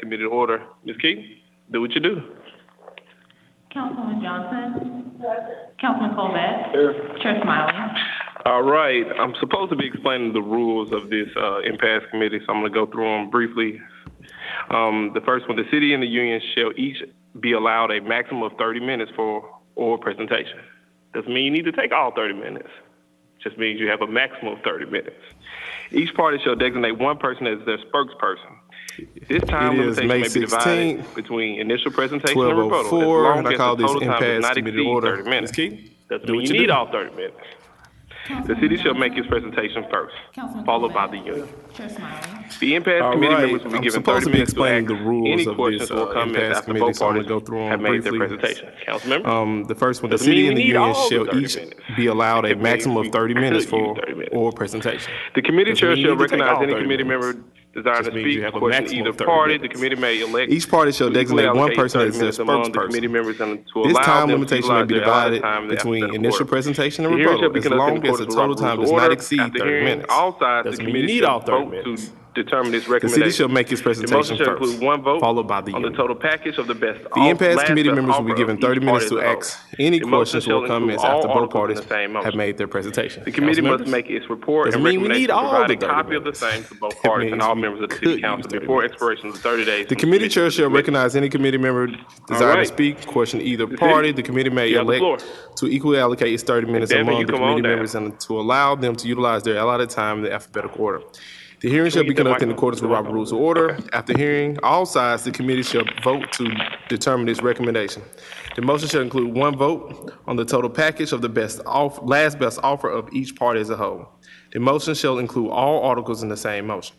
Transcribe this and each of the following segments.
Committee to order. Ms. Keaton, do what you do. Councilwoman Johnson. Councilman Colvett. Here. Chair Smiley. All right, I'm supposed to be explaining the rules of this impasse committee, so I'm going to go through them briefly. The first one, the city and the union shall each be allowed a maximum of 30 minutes for oral presentation. Doesn't mean you need to take all 30 minutes. Just means you have a maximum of 30 minutes. Each party shall designate one person as their spokesperson. This time limitation may be divided between initial presentation and rebuttal, as long as the total time does not exceed 30 minutes. Doesn't mean you need all 30 minutes. The city shall make its presentation first, followed by the union. The impasse committee members will be given 30 minutes to ask any questions or comments after both parties have made their presentation. Councilmember? The first one, the city and the union shall each be allowed a maximum of 30 minutes for oral presentation. The committee chair shall recognize any committee member desiring to speak, question either party. The committee may elect each party shall designate one person as their spokesperson. This time limitation may be divided between initial presentation and rebuttal, as long as the total time does not exceed 30 minutes. All sides, the Doesn't mean you committee need shall all 30 vote minutes. to determine its The recommendation. city shall make its The motion presentation shall first, include one vote followed by the on the union. total package of the best. The impasse last committee best members will be offer given of 30 each minutes party to as a ask whole. any The motion questions shall or comments include after all both articles in parties the same motion. have made their presentation. The committee Council must members? make its report and Doesn't mean we recommendation need to all provide the a 30 copy of the minutes. same to both It parties and means all we members of the could city council use 30 before minutes. expiration of the 30 days. The from committee submission chair to the shall committee. recognize any committee member desiring right. to speak, question either Ms. party. Hill, The committee may you have the elect floor. to equally allocate its 30 minutes Devin, among you the come on committee down. members and to allow them to utilize their allotted time in the alphabetical order. The hearing shall we be get that conducted in mic on? accordance with The mic Robert on? Rules of Order. Okay. After hearing all sides, the committee shall vote to determine its recommendation. The motion shall include one vote on the total package of the last best offer of each party as a whole. The motion shall include all articles in the same motion.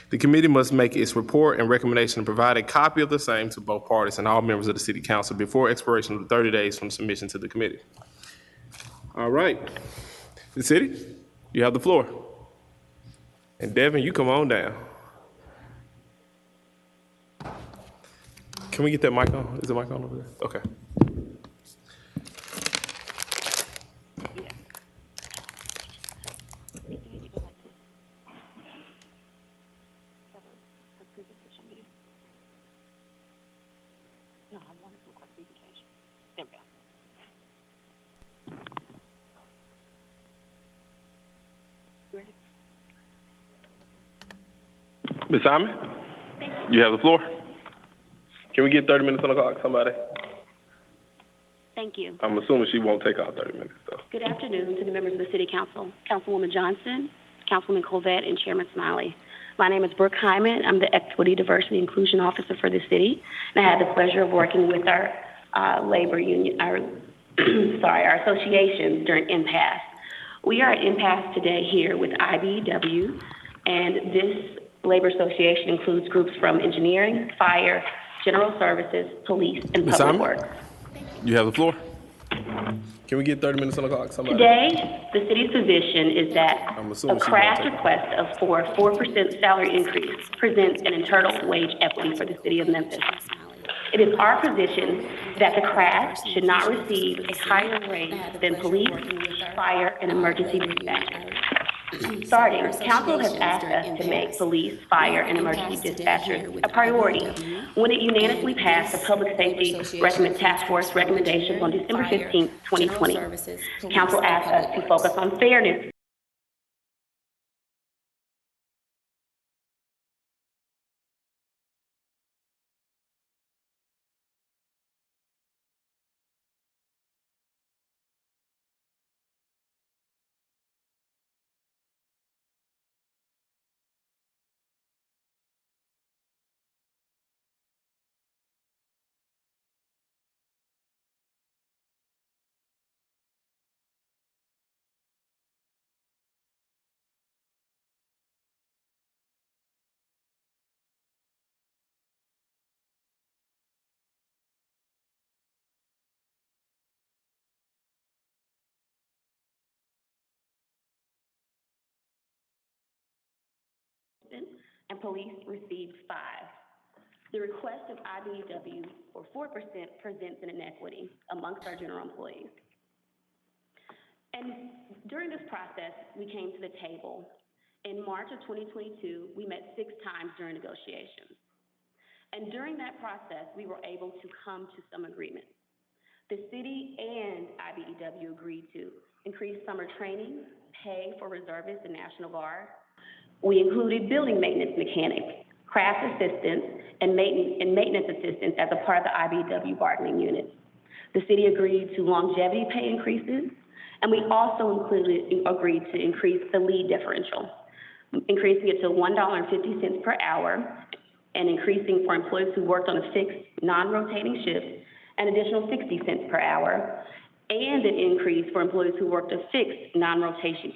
The committee must make its report and recommendation and provide a copy of the same to both parties and all members of the city council before expiration of the 30 days from submission to the committee. All right. The city, you have the floor. And Devin, you come on down. Can we get that mic on? Is the mic on over there? Okay. Ms. Simon, you have the floor. Can we get 30 minutes on the clock, somebody? Thank you. I'm assuming she won't take all 30 minutes, though. Good afternoon to the members of the City Council, Councilwoman Johnson, Councilman Colvett, and Chairman Smiley. My name is Brooke Hyman. I'm the Equity, Diversity, Inclusion Officer for the city, and I had the pleasure of working with our labor union, our associations during Impasse. We are at Impasse today here with IBEW, and this labor association includes groups from engineering, fire, general services, police, and Ms. public Simon? works. You have the floor. Can we get 30 minutes on the clock, somebody? Today, the city's position is that I'm a assuming she craft won't take it. request for a 4% salary increase presents an internal wage equity for the city of Memphis. It is our position that the craft should not receive a higher rate than police, fire, and emergency dispatchers. Starting, council has asked us to make police, fire, and emergency dispatchers a priority when it unanimously passed the Public Safety Task Force recommendations on December 15, 2020. Council asked us to focus on fairness and police received 5. The request of IBEW for 4% presents an inequity amongst our general employees. And during this process, we came to the table. In March of 2022, we met 6 times during negotiations. And during that process, we were able to come to some agreement. The city and IBEW agreed to increase summer training, pay for reservists and National Guard. We included building maintenance mechanics, craft assistants, and maintenance assistants as a part of the IBEW bargaining unit. The city agreed to longevity pay increases, and we also agreed to increase the lead differential, increasing it to $1.50 per hour, and increasing for employees who worked on a fixed, non-rotating shift an additional 60 cents per hour, and an increase for employees who worked a fixed, non-rotating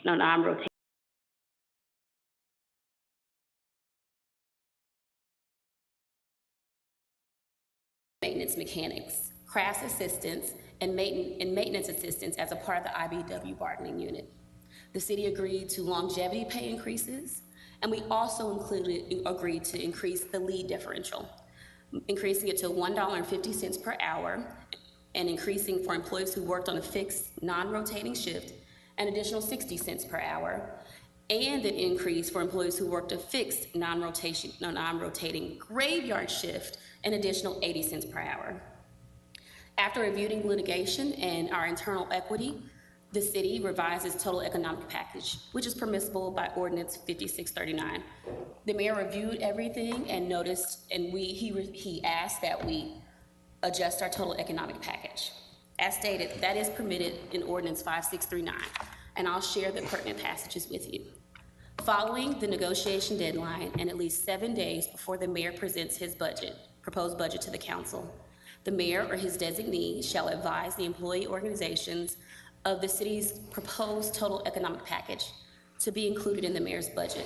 maintenance mechanics, craft assistants, and maintenance assistants as a part of the IBEW bargaining unit. The city agreed to longevity pay increases, and we also agreed to increase the lead differential, increasing it to $1.50 per hour, and increasing for employees who worked on a fixed, non-rotating shift an additional 60 cents per hour, and an increase for employees who worked a fixed, non-rotating graveyard shift an additional 80 cents per hour. After reviewing litigation and our internal equity, the city revised its total economic package, which is permissible by Ordinance 5639. The mayor reviewed everything and noticed, and he asked that we adjust our total economic package. As stated, that is permitted in Ordinance 5639, and I'll share the pertinent passages with you. Following the negotiation deadline and at least 7 days before the mayor presents his proposed budget to the council, the mayor or his designee shall advise the employee organizations of the city's proposed total economic package to be included in the mayor's budget,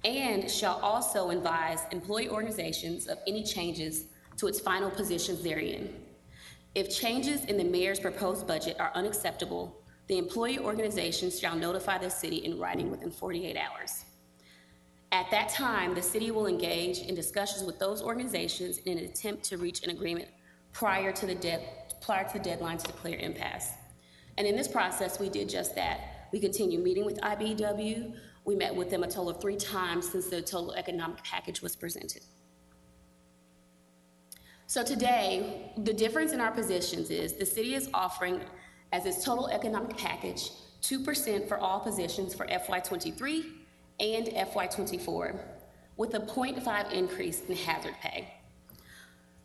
and shall also advise employee organizations of any changes to its final positions therein. If changes in the mayor's proposed budget are unacceptable, the employee organizations shall notify the city in writing within 48 hours. At that time, the city will engage in discussions with those organizations in an attempt to reach an agreement prior to the deadline to declare impasse. And in this process, we did just that. We continued meeting with IBEW. We met with them a total of 3 times since the total economic package was presented. So today, the difference in our positions is the city is offering as its total economic package 2% for all positions for FY23 and FY24, with a 0.5 increase in hazard pay.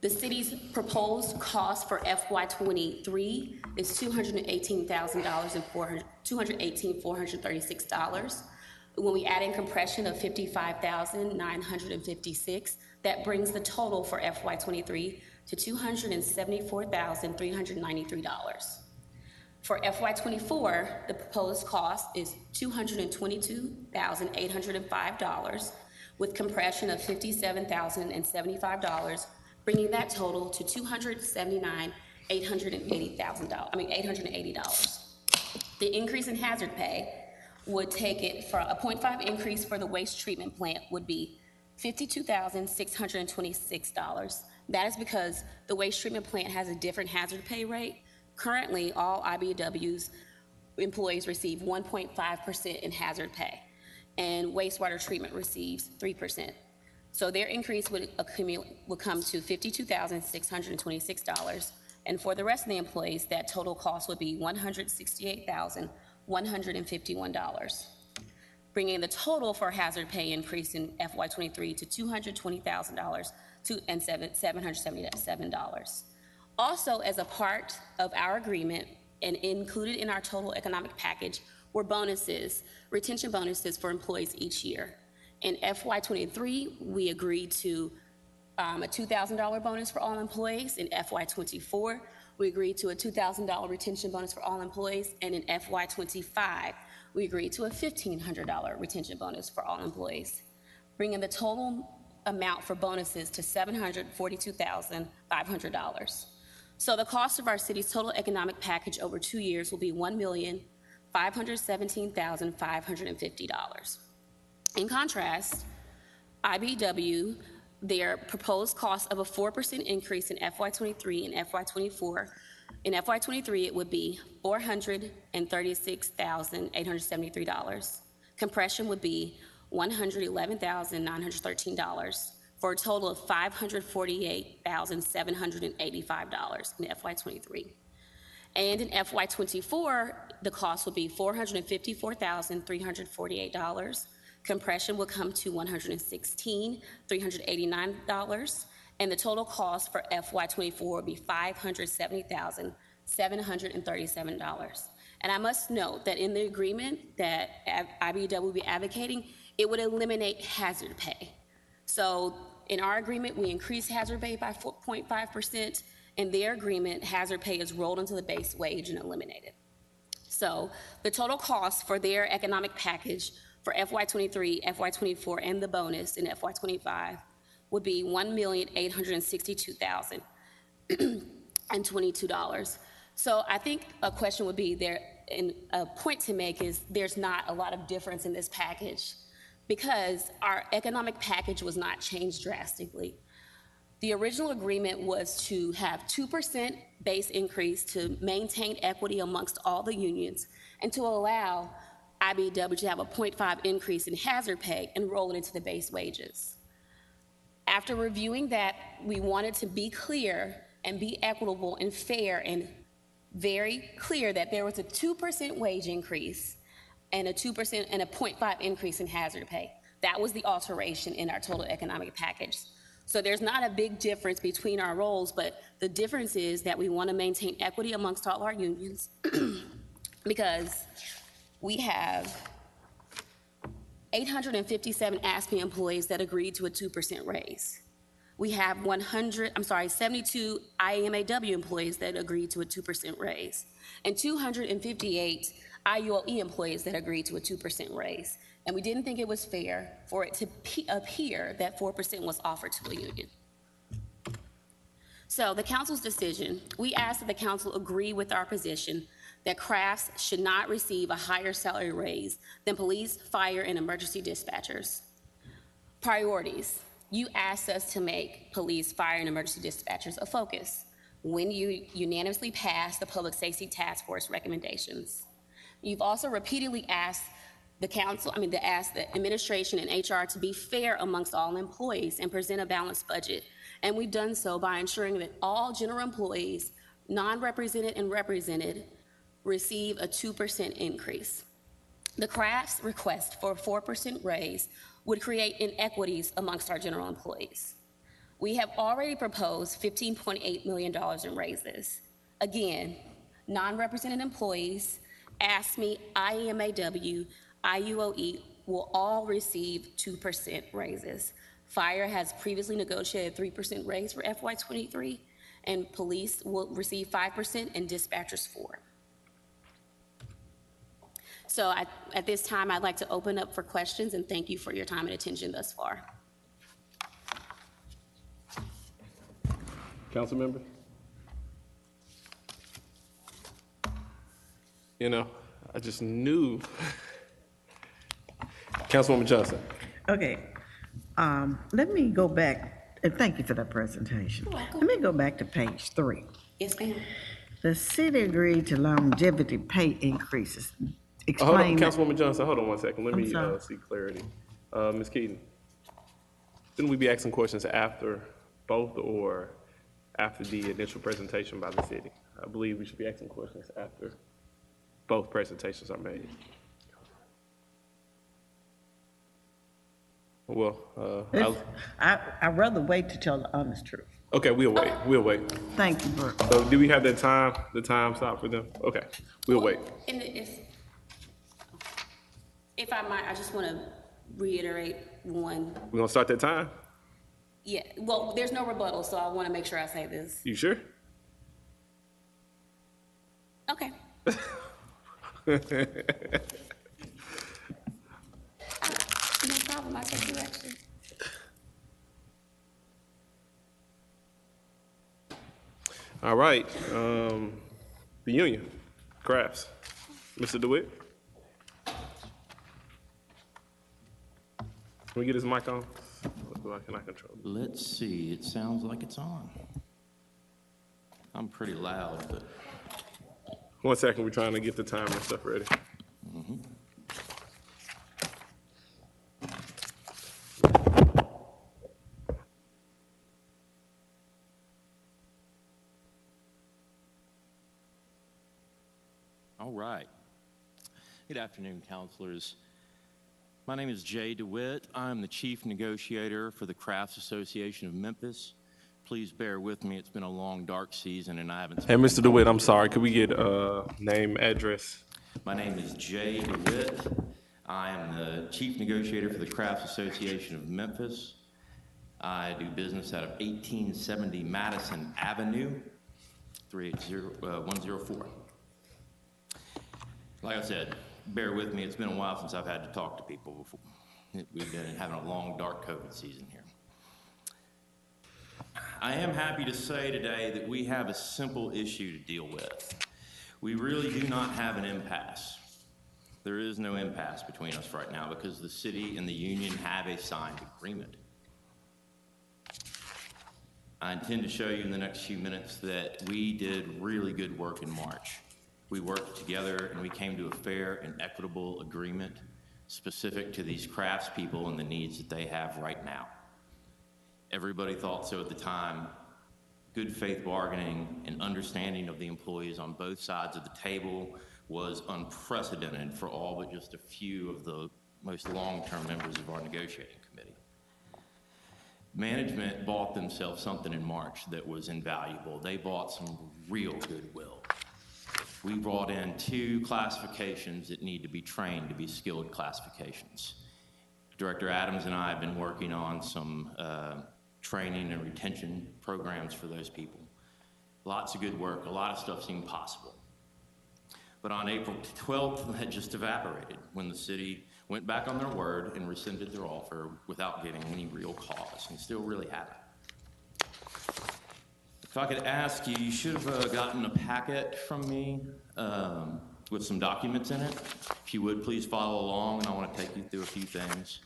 The city's proposed cost for FY23 is $218,436. When we add in compression of $55,956, that brings the total for FY23 to $274,393. For FY24, the proposed cost is $222,805, with compression of $57,075, bringing that total to $880,000. The increase in hazard pay would take it from a 0.5 increase for the waste treatment plant would be $52,626. That is because the waste treatment plant has a different hazard pay rate. Currently, all IBEW's employees receive 1.5% in hazard pay, and wastewater treatment receives 3%. So their increase would come to $52,626, and for the rest of the employees, that total cost would be $168,151, bringing the total for hazard pay increase in FY23 to $220,777. Also, as a part of our agreement and included in our total economic package were bonuses, retention bonuses for employees each year. In FY23, we agreed to a $2,000 bonus for all employees. In FY24, we agreed to a $2,000 retention bonus for all employees. And in FY25, we agreed to a $1,500 retention bonus for all employees, bringing the total amount for bonuses to $742,500. So the cost of our city's total economic package over 2 years will be $1,517,550. In contrast, IBEW, their proposed cost of a 4% increase in FY23 and FY24. In FY23, it would be $436,873. Compression would be $111,913. for a total of $548,785 in FY23. And in FY24, the cost will be $454,348. Compression will come to $116,389. And the total cost for FY24 will be $570,737. And I must note that in the agreement that IBEW will be advocating, it would eliminate hazard pay. So in our agreement, we increase hazard pay by 4.5%. In their agreement, hazard pay is rolled into the base wage and eliminated. So the total cost for their economic package for FY23, FY24, and the bonus in FY25 would be $1,862,022. So I think a question would be there, and a point to make is there's not a lot of difference in this package because our economic package was not changed drastically. The original agreement was to have 2% base increase to maintain equity amongst all the unions and to allow IBEW to have a 0.5 increase in hazard pay and roll it into the base wages. After reviewing that, we wanted to be clear and be equitable and fair and very clear that there was a 2% wage increase and a 2% and a 0.5 increase in hazard pay. That was the alteration in our total economic package. So there's not a big difference between our roles, but the difference is that we want to maintain equity amongst all our unions because we have 857 ASPE employees that agreed to a 2% raise. We have 72 IMAW employees that agreed to a 2% raise, and 258 IUOE employees that agreed to a 2% raise. And we didn't think it was fair for it to appear that 4% was offered to a union. So the council's decision, we asked that the council agree with our position that crafts should not receive a higher salary raise than police, fire, and emergency dispatchers. Priorities. You asked us to make police, fire, and emergency dispatchers a focus when you unanimously passed the Public Safety Task Force recommendations. You've also repeatedly asked the administration and HR to be fair amongst all employees and present a balanced budget. And we've done so by ensuring that all general employees, non-represented and represented, receive a 2% increase. The crafts request for a 4% raise would create inequities amongst our general employees. We have already proposed $15.8 million in raises. Again, non-represented employees, ASME, IMAW, IUOE will all receive 2% raises. Fire has previously negotiated a 3% raise for FY23, and police will receive 5% and dispatchers 4%. So at this time, I'd like to open up for questions and thank you for your time and attention thus far. Council member? You know, I just knew. Councilwoman Johnson. Okay, let me go back, and thank you for that presentation. You're welcome. Let me go back to page 3. Yes, ma'am. The city agreed to longevity pay increases. Hold on, Explain that. Councilwoman Johnson, hold on one second. Let I'm me sorry. see clarity. Ms. Keaton, shouldn't we be asking questions after both or after the initial presentation by the city? I believe we should be asking questions after both presentations are made. Well, I'd rather wait to tell the honest truth. okay, we'll wait. Thank you, Bert. So do we have that time, the time stop for them? Okay, we'll wait. And if I might, I just want to reiterate one. We're gonna start that time? Yeah, well, there's no rebuttal, so I want to make sure I say this. You sure? Okay. No problem, I take direction. All right, the union, crafts. Mr. DeWitt? Can we get his mic on? Or can I control it? Let's see, it sounds like it's on. I'm pretty loud, but 1 second, we're trying to get the timer and stuff ready. All right. Good afternoon, counselors. My name is Jay DeWitt. I'm the chief negotiator for the Crafts Association of Memphis. Please bear with me. It's been a long, dark season, and I haven't... Hey, Mr. DeWitt, I'm sorry. Could we get name, address? My name is Jay DeWitt. I am the chief negotiator for the Crafts Association of Memphis. I do business out of 1870 Madison Avenue, 380-104. Like I said, bear with me. It's been a while since I've had to talk to people before. We've been having a long, dark COVID season here. I am happy to say today that we have a simple issue to deal with. We really do not have an impasse. There is no impasse between us right now because the city and the union have a signed agreement. I intend to show you in the next few minutes that we did really good work in March. We worked together and we came to a fair and equitable agreement specific to these crafts people and the needs that they have right now. Everybody thought so at the time. Good faith bargaining and understanding of the employees on both sides of the table was unprecedented for all but just a few of the most long-term members of our negotiating committee. Management bought themselves something in March that was invaluable. They bought some real goodwill. We brought in 2 classifications that need to be trained to be skilled classifications. Director Adams and I have been working on some training and retention programs for those people. Lots of good work. A lot of stuff seemed possible. But on April 12th, that just evaporated when the city went back on their word and rescinded their offer without giving any real cause, and still really haven't. If I could ask you, you should have gotten a packet from me with some documents in it. If you would, please follow along, and I want to take you through a few things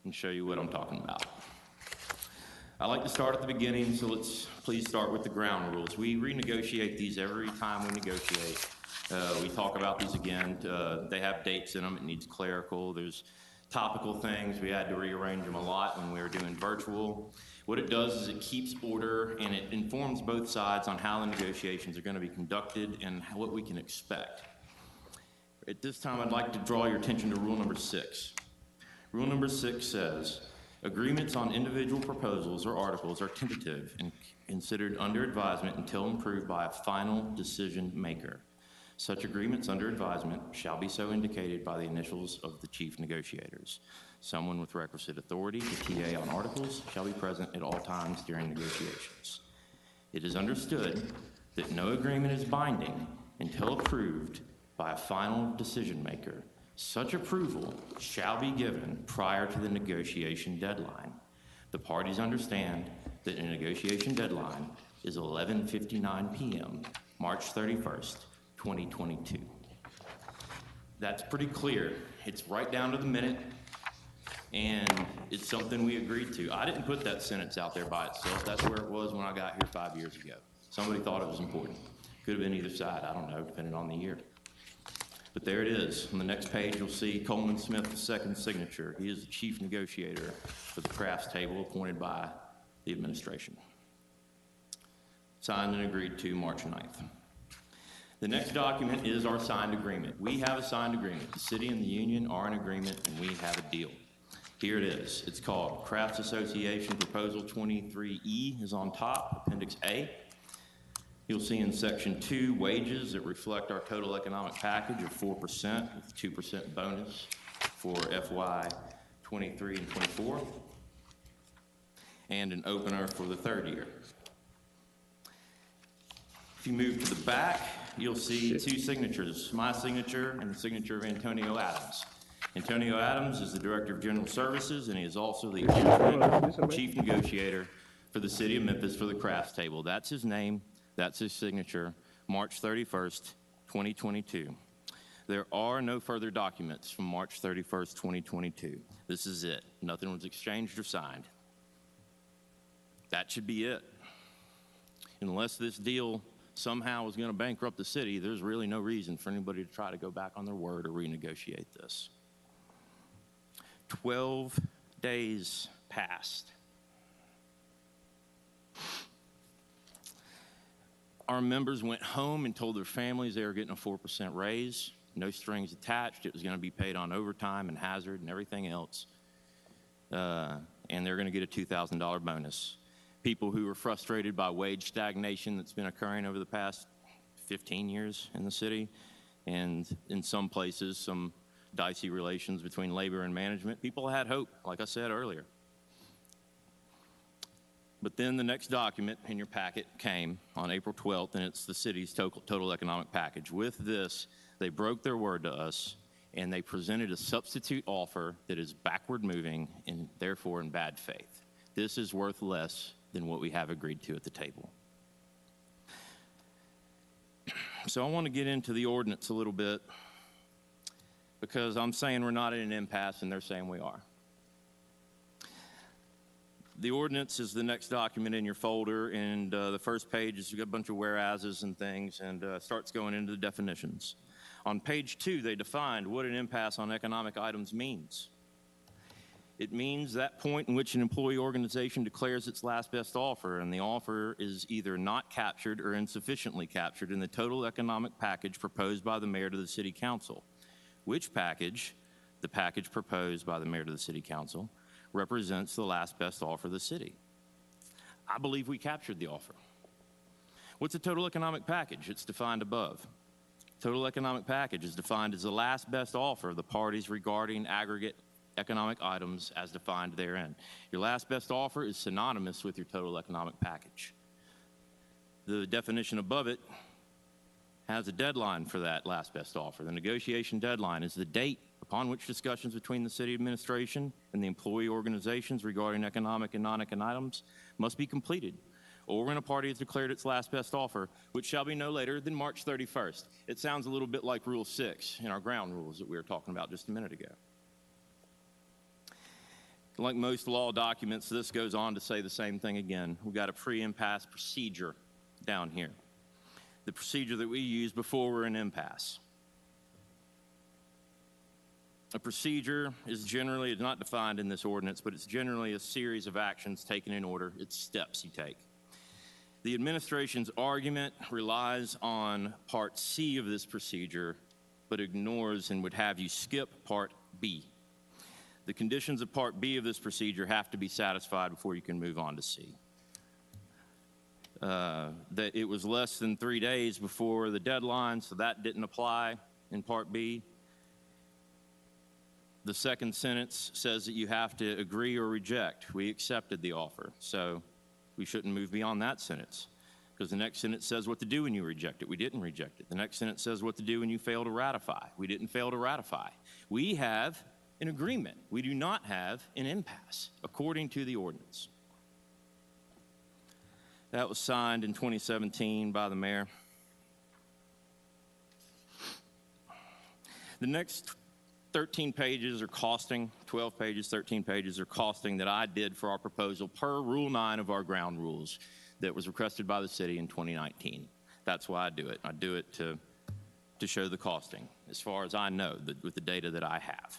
and show you what I'm talking about. I like to start at the beginning, so let's please start with the ground rules. We renegotiate these every time we negotiate. We talk about these again. They have dates in them. It needs clerical. There's topical things. We had to rearrange them a lot when we were doing virtual. What it does is it keeps order and it informs both sides on how the negotiations are going to be conducted and what we can expect. At this time, I'd like to draw your attention to rule number 6. Rule number 6 says, agreements on individual proposals or articles are tentative and considered under advisement until approved by a final decision maker. Such agreements under advisement shall be so indicated by the initials of the chief negotiators. Someone with requisite authority to TA on articles shall be present at all times during negotiations. It is understood that no agreement is binding until approved by a final decision maker. Such approval shall be given prior to the negotiation deadline. The parties understand that a negotiation deadline is 11:59 p.m., March 31st, 2022. That's pretty clear. It's right down to the minute, and it's something we agreed to. I didn't put that sentence out there by itself. That's where it was when I got here 5 years ago. Somebody thought it was important. Could have been either side, I don't know, depending on the year. But there it is. On the next page, you'll see Coleman Smith's second signature. He is the chief negotiator for the crafts table appointed by the administration. Signed and agreed to March 9th. The next document is our signed agreement. We have a signed agreement. The city and the union are in agreement, and we have a deal. Here it is. It's called Crafts Association Proposal 23E is on top, Appendix A. You'll see in Section 2 wages that reflect our total economic package of 4% with 2% bonus for FY 23 and 24, and an opener for the third year. If you move to the back, you'll see 2 signatures, my signature and the signature of Antonio Adams. Antonio Adams is the Director of General Services, and he is also the alternate chief negotiator for the city of Memphis for the crafts table. That's his name, that's his signature, March 31st, 2022. There are no further documents from March 31st, 2022. This is it. Nothing was exchanged or signed. That should be it. Unless this deal somehow is going to bankrupt the city, there's really no reason for anybody to try to go back on their word or renegotiate this. 12 days passed. Our members went home and told their families they were getting a 4% raise, no strings attached. It was going to be paid on overtime and hazard and everything else. And they're going to get a $2,000 bonus. People who were frustrated by wage stagnation that's been occurring over the past 15 years in the city, and in some places, some dicey relations between labor and management, people had hope, like I said earlier. But then the next document in your packet came on April 12th, and it's the city's total economic package. With this, they broke their word to us, and they presented a substitute offer that is backward moving and therefore in bad faith. This is worth less than what we have agreed to at the table. So I want to get into the ordinance a little bit, because I'm saying we're not in an impasse and they're saying we are. The ordinance is the next document in your folder, and the first page is a bunch of whereases and things, and starts going into the definitions. On page 2, they defined what an impasse on economic items means. It means that point in which an employee organization declares its last best offer, and the offer is either not captured or insufficiently captured in the total economic package proposed by the mayor to the city council. Which package, the package proposed by the mayor to the city council, represents the last best offer of the city. I believe we captured the offer. What's a total economic package? It's defined above. Total economic package is defined as the last best offer of the parties regarding aggregate economic items as defined therein. Your last best offer is synonymous with your total economic package. The definition above it has a deadline for that last best offer. The negotiation deadline is the date upon which discussions between the city administration and the employee organizations regarding economic and non-economic items must be completed, or when a party has declared its last best offer, which shall be no later than March 31st. It sounds a little bit like Rule 6 in our ground rules that we were talking about just a minute ago. Like most law documents, this goes on to say the same thing again. We've got a pre-impasse procedure down here. The procedure that we use before we're in impasse. A procedure is generally, it's not defined in this ordinance, but it's generally a series of actions taken in order. It's steps you take. The administration's argument relies on Part C of this procedure, but ignores and would have you skip Part B. The conditions of Part B of this procedure have to be satisfied before you can move on to C. That it was less than 3 days before the deadline, so that didn't apply in Part B. The second sentence says that you have to agree or reject. We accepted the offer, so we shouldn't move beyond that sentence, because the next sentence says what to do when you reject it. We didn't reject it. The next sentence says what to do when you fail to ratify. We didn't fail to ratify. We have an agreement. We do not have an impasse, according to the ordinance. That was signed in 2017 by the mayor. The next 13 pages are costing, 12 pages, 13 pages are costing that I did for our proposal per Rule 9 of our ground rules that was requested by the city in 2019. That's why I do it. I do it to show the costing, as far as I know, with the data that I have.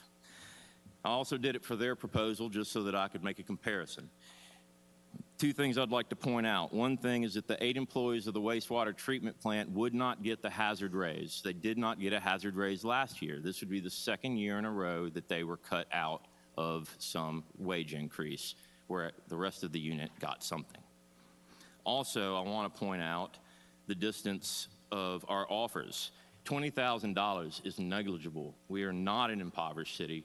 I also did it for their proposal just so that I could make a comparison. Two things I'd like to point out. One thing is that the 8 employees of the wastewater treatment plant would not get the hazard raise. They did not get a hazard raise last year. This would be the second year in a row that they were cut out of some wage increase, where the rest of the unit got something. Also, I want to point out the distance of our offers. $20,000 is negligible. We are not an impoverished city.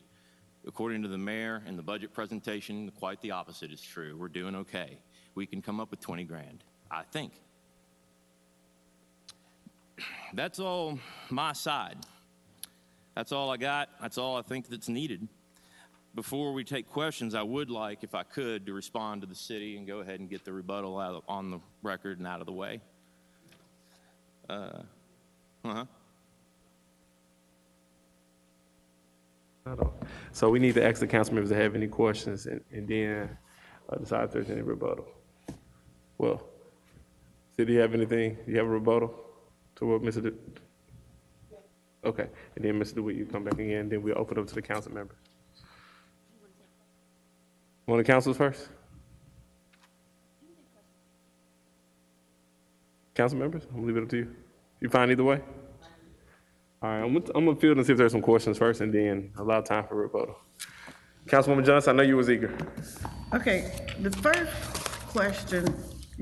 According to the mayor and the budget presentation, quite the opposite is true. We're doing okay. We can come up with 20 grand, I think. That's all my side. That's all I got. That's all I think that's needed. Before we take questions, I would like, if I could, to respond to the city and go ahead and get the rebuttal out on the record and out of the way. So we need to ask the council members to have any questions and then decide if there's any rebuttal. Well, do you have anything? Do you have a rebuttal to what Mr. Okay, and then Mr. DeWitt, you come back again, then we'll open up to the council members. One of the councils first? Council members, I'm gonna leave it up to you. You fine either way? All right, I'm gonna field and see if there's some questions first and then allow time for rebuttal. Councilwoman Johnson, I know you was eager. Okay, the first question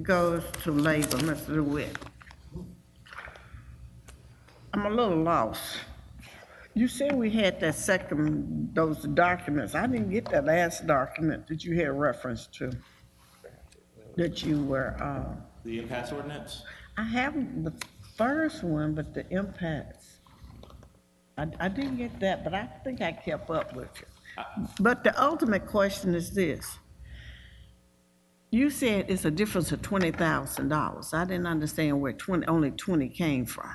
goes to labor, Mr. DeWitt. I'm a little lost. You said we had that second, those documents. I didn't get that last document that you had reference to, that you were, The impasse ordinance? I have the first one, but the impacts. I didn't get that, but I think I kept up with you. But the ultimate question is this. You said it's a difference of $20,000. I didn't understand where only 20 came from.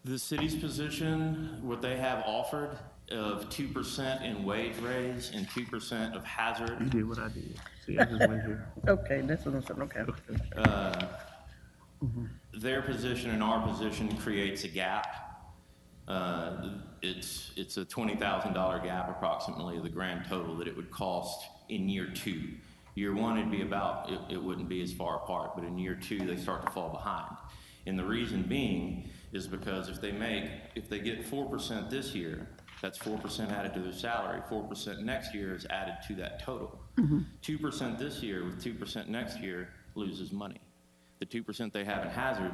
The city's position, what they have offered of 2% in wage raise and 2% of hazard. You did what I did. See, I just went here. Okay, that's what I'm saying, okay. Their position and our position creates a gap. It's a $20,000 gap approximately, the grand total that it would cost in year 2. Year 1, it'd be about, it wouldn't be as far apart, but in year 2, they start to fall behind. And the reason being is because if they get 4% this year, that's 4% added to their salary. 4% next year is added to that total. 2% this year with 2% next year loses money. The 2% they have in hazard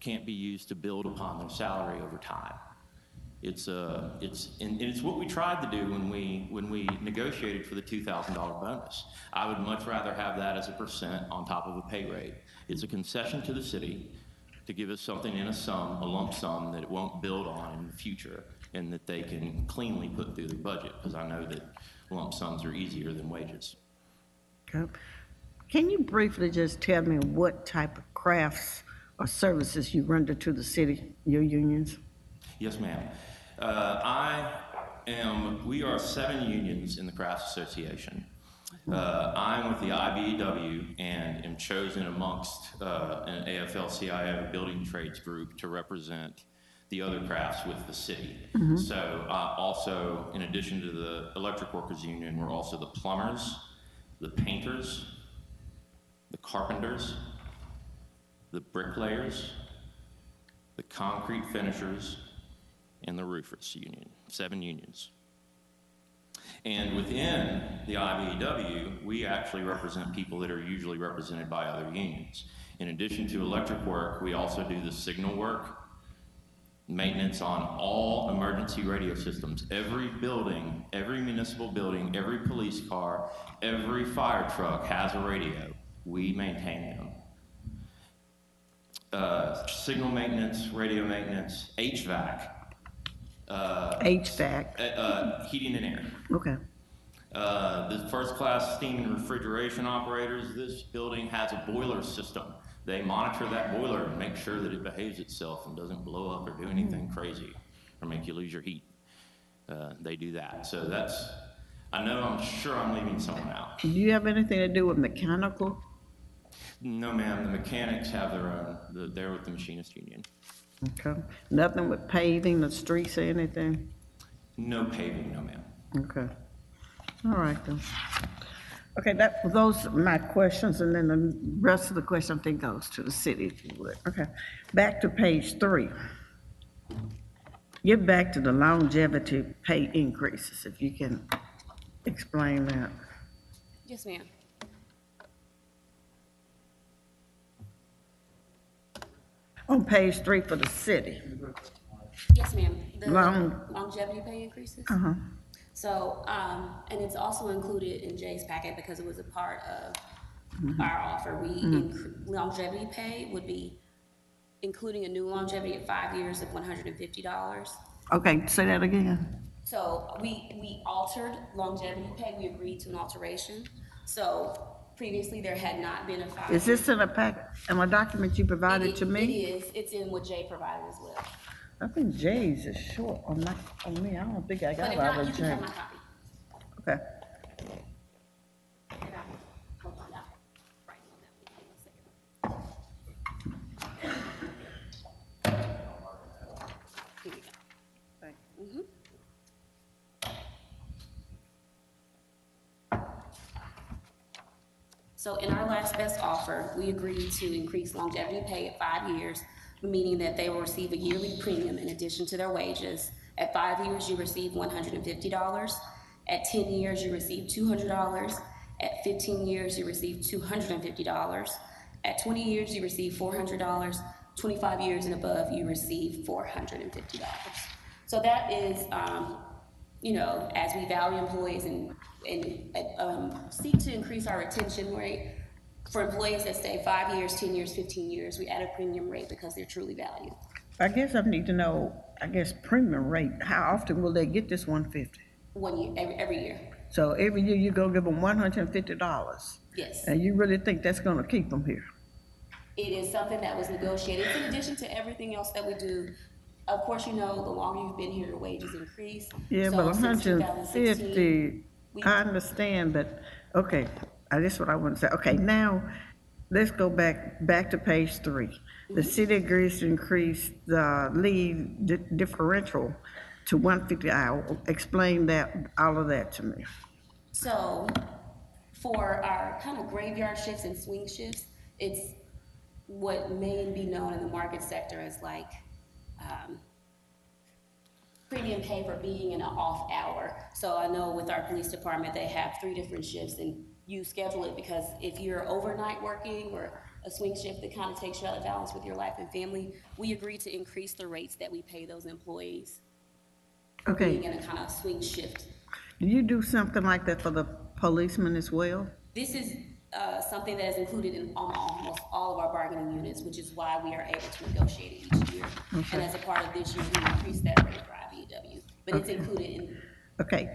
can't be used to build upon their salary over time. It's what we tried to do when we negotiated for the $2,000 bonus. I would much rather have that as a percent on top of a pay rate. It's a concession to the city to give us something in a lump sum that it won't build on in the future and that they can cleanly put through their budget, because I know that lump sums are easier than wages. Okay. Can you briefly just tell me what type of crafts or services you render to the city, your unions? Yes, ma'am. We are 7 unions in the Crafts Association. I'm with the IBEW and am chosen amongst an AFL-CIO building trades group to represent the other crafts with the city. So also, in addition to the Electric Workers Union, we're also the plumbers, the painters, the carpenters, the bricklayers, the concrete finishers, and the roofers union, 7 unions. And within the IBEW, we actually represent people that are usually represented by other unions. In addition to electric work, we also do the signal work, maintenance on all emergency radio systems. Every building, every municipal building, every police car, every fire truck has a radio. We maintain them. Signal maintenance, radio maintenance, HVAC. HVAC. Heating and air. Okay. The first-class steam and refrigeration operators, this building has a boiler system. They monitor that boiler and make sure that it behaves itself and doesn't blow up or do anything crazy or make you lose your heat. They do that. So I'm sure I'm leaving someone out. Do you have anything to do with mechanical? No, ma'am. The mechanics have their own. They're with the machinist union. Okay. Nothing with paving the streets or anything? No paving, no, ma'am. Okay. All right, then. Okay, those are my questions, and then the rest of the question, I think, goes to the city, if you would. Okay. Back to page 3. Get back to the longevity pay increases, if you can explain that. Yes, ma'am. On page 3 for the city. Yes, ma'am. The longevity pay increases. Uh-huh. So, and it's also included in Jay's packet because it was a part of our offer. Longevity pay would be including a new longevity at 5 years of $150. Okay, say that again. So we altered longevity pay. We agreed to an alteration. So previously there had not been a 5 year. Is this in a packet, in a document you provided to me? It is. It's in what Jay provided as well. I think Jay's is short on me. I don't think I got But a if lot not, of you can Jay. have my copy. Okay. Hold on now. Right on that. Here we go. Thank So in our last best offer, we agreed to increase longevity pay at 5 years, meaning that they will receive a yearly premium in addition to their wages. At 5 years, you receive $150. At 10 years, you receive $200. At 15 years, you receive $250. At 20 years, you receive $400. 25 years and above, you receive $450. So that is, as we value employees and seek to increase our retention rate for employees that stay 5 years, 10 years, 15 years, we add a premium rate because they're truly valued. I guess I need to know, premium rate, how often will they get this 150? 1 year, every year. So every year you go give them $150? Yes. And you really think that's gonna keep them here? It is something that was negotiated. It's in addition to everything else that we do. Of course, the longer you've been here, your wages increase. Yeah, So but since 150, 2016, I understand, but, okay, that's what I want to say. Okay, now, let's go back to page 3. The city agrees to increase the leave differential to 150 hour. Explain all of that to me. So for our kind of graveyard shifts and swing shifts, it's what may be known in the market sector as like premium pay for being in an off hour. So I know with our police department, they have 3 different shifts, and you schedule it because if you're overnight working or a swing shift that kind of takes you out of balance with your life and family, we agree to increase the rates that we pay those employees for being in a kind of swing shift. Do you do something like that for the policemen as well? This is something that is included in almost all of our bargaining units, which is why we are able to negotiate it each year. Okay. And as a part of this year, we increased that rate for IBEW, but it's included in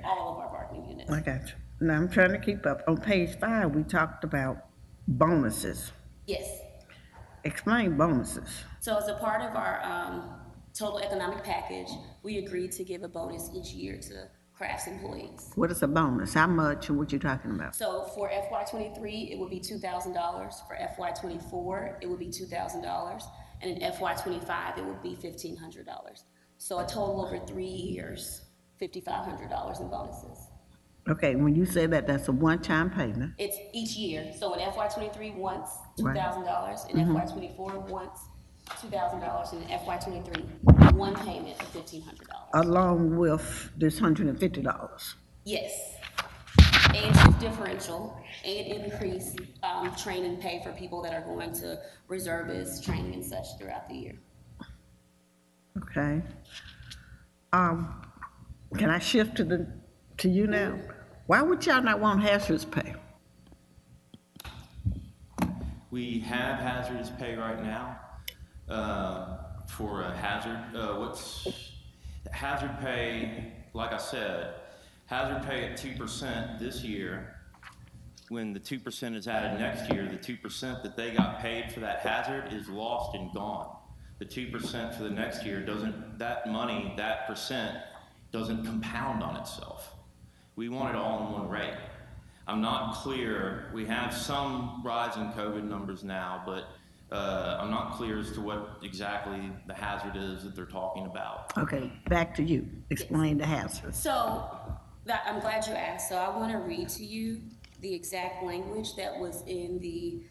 all of our bargaining units. I got you. Now I'm trying to keep up. On page 5, we talked about bonuses. Yes. Explain bonuses. So as a part of our total economic package, we agreed to give a bonus each year to crafts employees. What is a bonus? How much and what you talking about? So for FY23, it would be $2,000. For FY24, it would be $2,000. And in FY25, it would be $1,500. So a total over 3 years, $5,500 in bonuses. Okay, when you say that, that's a one-time payment. It's each year. So in FY23, once $2,000. In FY24, once $2,000. And in FY23, one payment of $1,500. Along with this $150. Yes. And shift differential and increase training pay for people that are going to reservist training and such throughout the year. Okay. Can I shift to you now? Why would y'all not want hazardous pay? We have hazardous pay right now for a hazard. Hazard pay, like I said, hazard pay at 2% this year. When the 2% is added next year, the 2% that they got paid for that hazard is lost and gone. The 2% for the next year that money, that percent, doesn't compound on itself. We want it all in one rate. I'm not clear. We have some rise in COVID numbers now, but I'm not clear as to what exactly the hazard is that they're talking about. Okay, back to you. Explain the hazard. So I'm glad you asked. So I want to read to you the exact language that was in the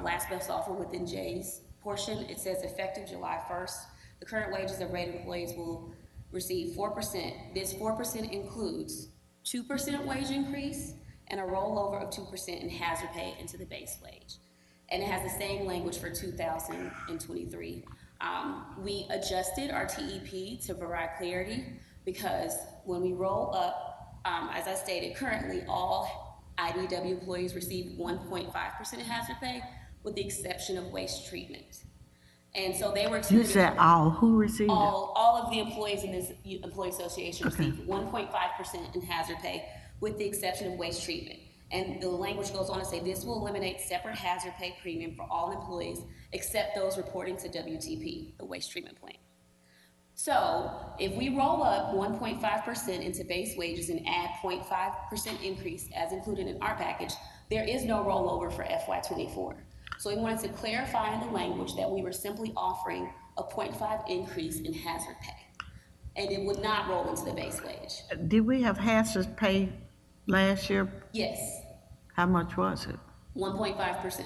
last best offer within Jay's portion. It says effective July 1st, the current wages of rate employees will receive 4%. This 4% includes 2% wage increase and a rollover of 2% in hazard pay into the base wage. And it has the same language for 2023. We adjusted our TEP to provide clarity because when we roll up, as I stated, currently all IBEW employees receive 1.5% in hazard pay with the exception of waste treatment. And so they were excluded. You said all who received all of the employees in this employee association receive 1.5% in hazard pay with the exception of waste treatment. And the language goes on to say this will eliminate separate hazard pay premium for all employees except those reporting to WTP, the waste treatment plant. So if we roll up 1.5% into base wages and add 0.5% increase as included in our package, there is no rollover for FY24. So we wanted to clarify in the language that we were simply offering a 0.5 increase in hazard pay. And it would not roll into the base wage. Did we have hazardous pay last year? Yes. How much was it? 1.5%.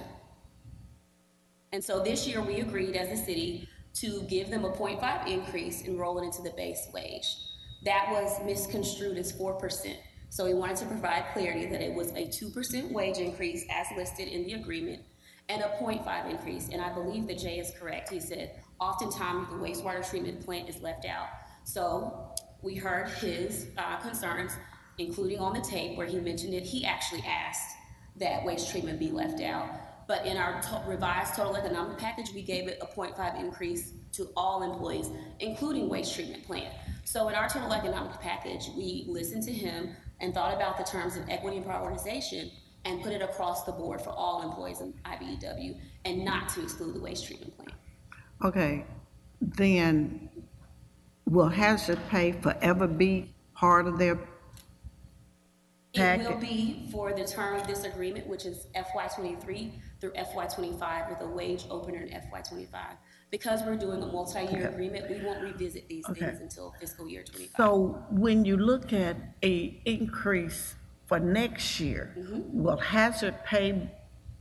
And so this year, we agreed as a city to give them a 0.5 increase and roll it into the base wage. That was misconstrued as 4%. So we wanted to provide clarity that it was a 2% wage increase as listed in the agreement and a 0.5 increase. And I believe that Jay is correct. He said, oftentimes the wastewater treatment plant is left out. So we heard his concerns, including on the tape where he mentioned it. He actually asked that waste treatment be left out. But in our revised total economic package, we gave it a 0.5 increase to all employees, including waste treatment plant. So in our total economic package, we listened to him and thought about the terms of equity and prioritization and put it across the board for all employees in IBEW and not to exclude the waste treatment plant. Okay, then will hazard pay forever be part of their package? It will be for the term of this agreement, which is FY23 through FY25 with a wage opener in FY25. Because we're doing a multi-year agreement, we won't revisit these things until fiscal year 25. So when you look at a increase for next year, will hazard pay,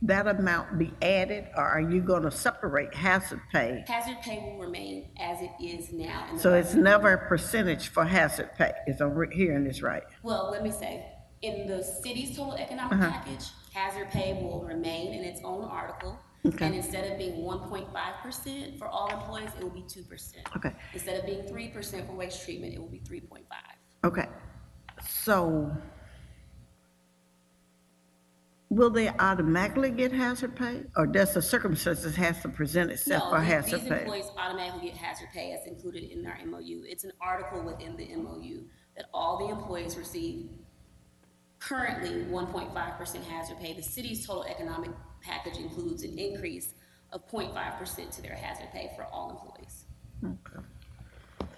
that amount be added, or are you gonna separate hazard pay? Hazard pay will remain as it is now. In the So it's budget. never a percentage for hazard pay, if I'm hearing this right? Well, let me say, in the city's total economic package, hazard pay will remain in its own article. Okay. And instead of being 1.5% for all employees, it will be 2%. Okay. Instead of being 3% for waste treatment, it will be 3.5. Okay, so will they automatically get hazard pay, or does the circumstances has to present itself for hazard These pay? employees automatically get hazard pay as included in our MOU. It's an article within the MOU that all the employees receive currently 1.5% hazard pay. The city's total economic package includes an increase of 0.5% to their hazard pay for all employees. Okay.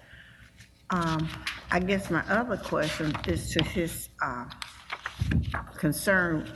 I guess my other question is to his concern,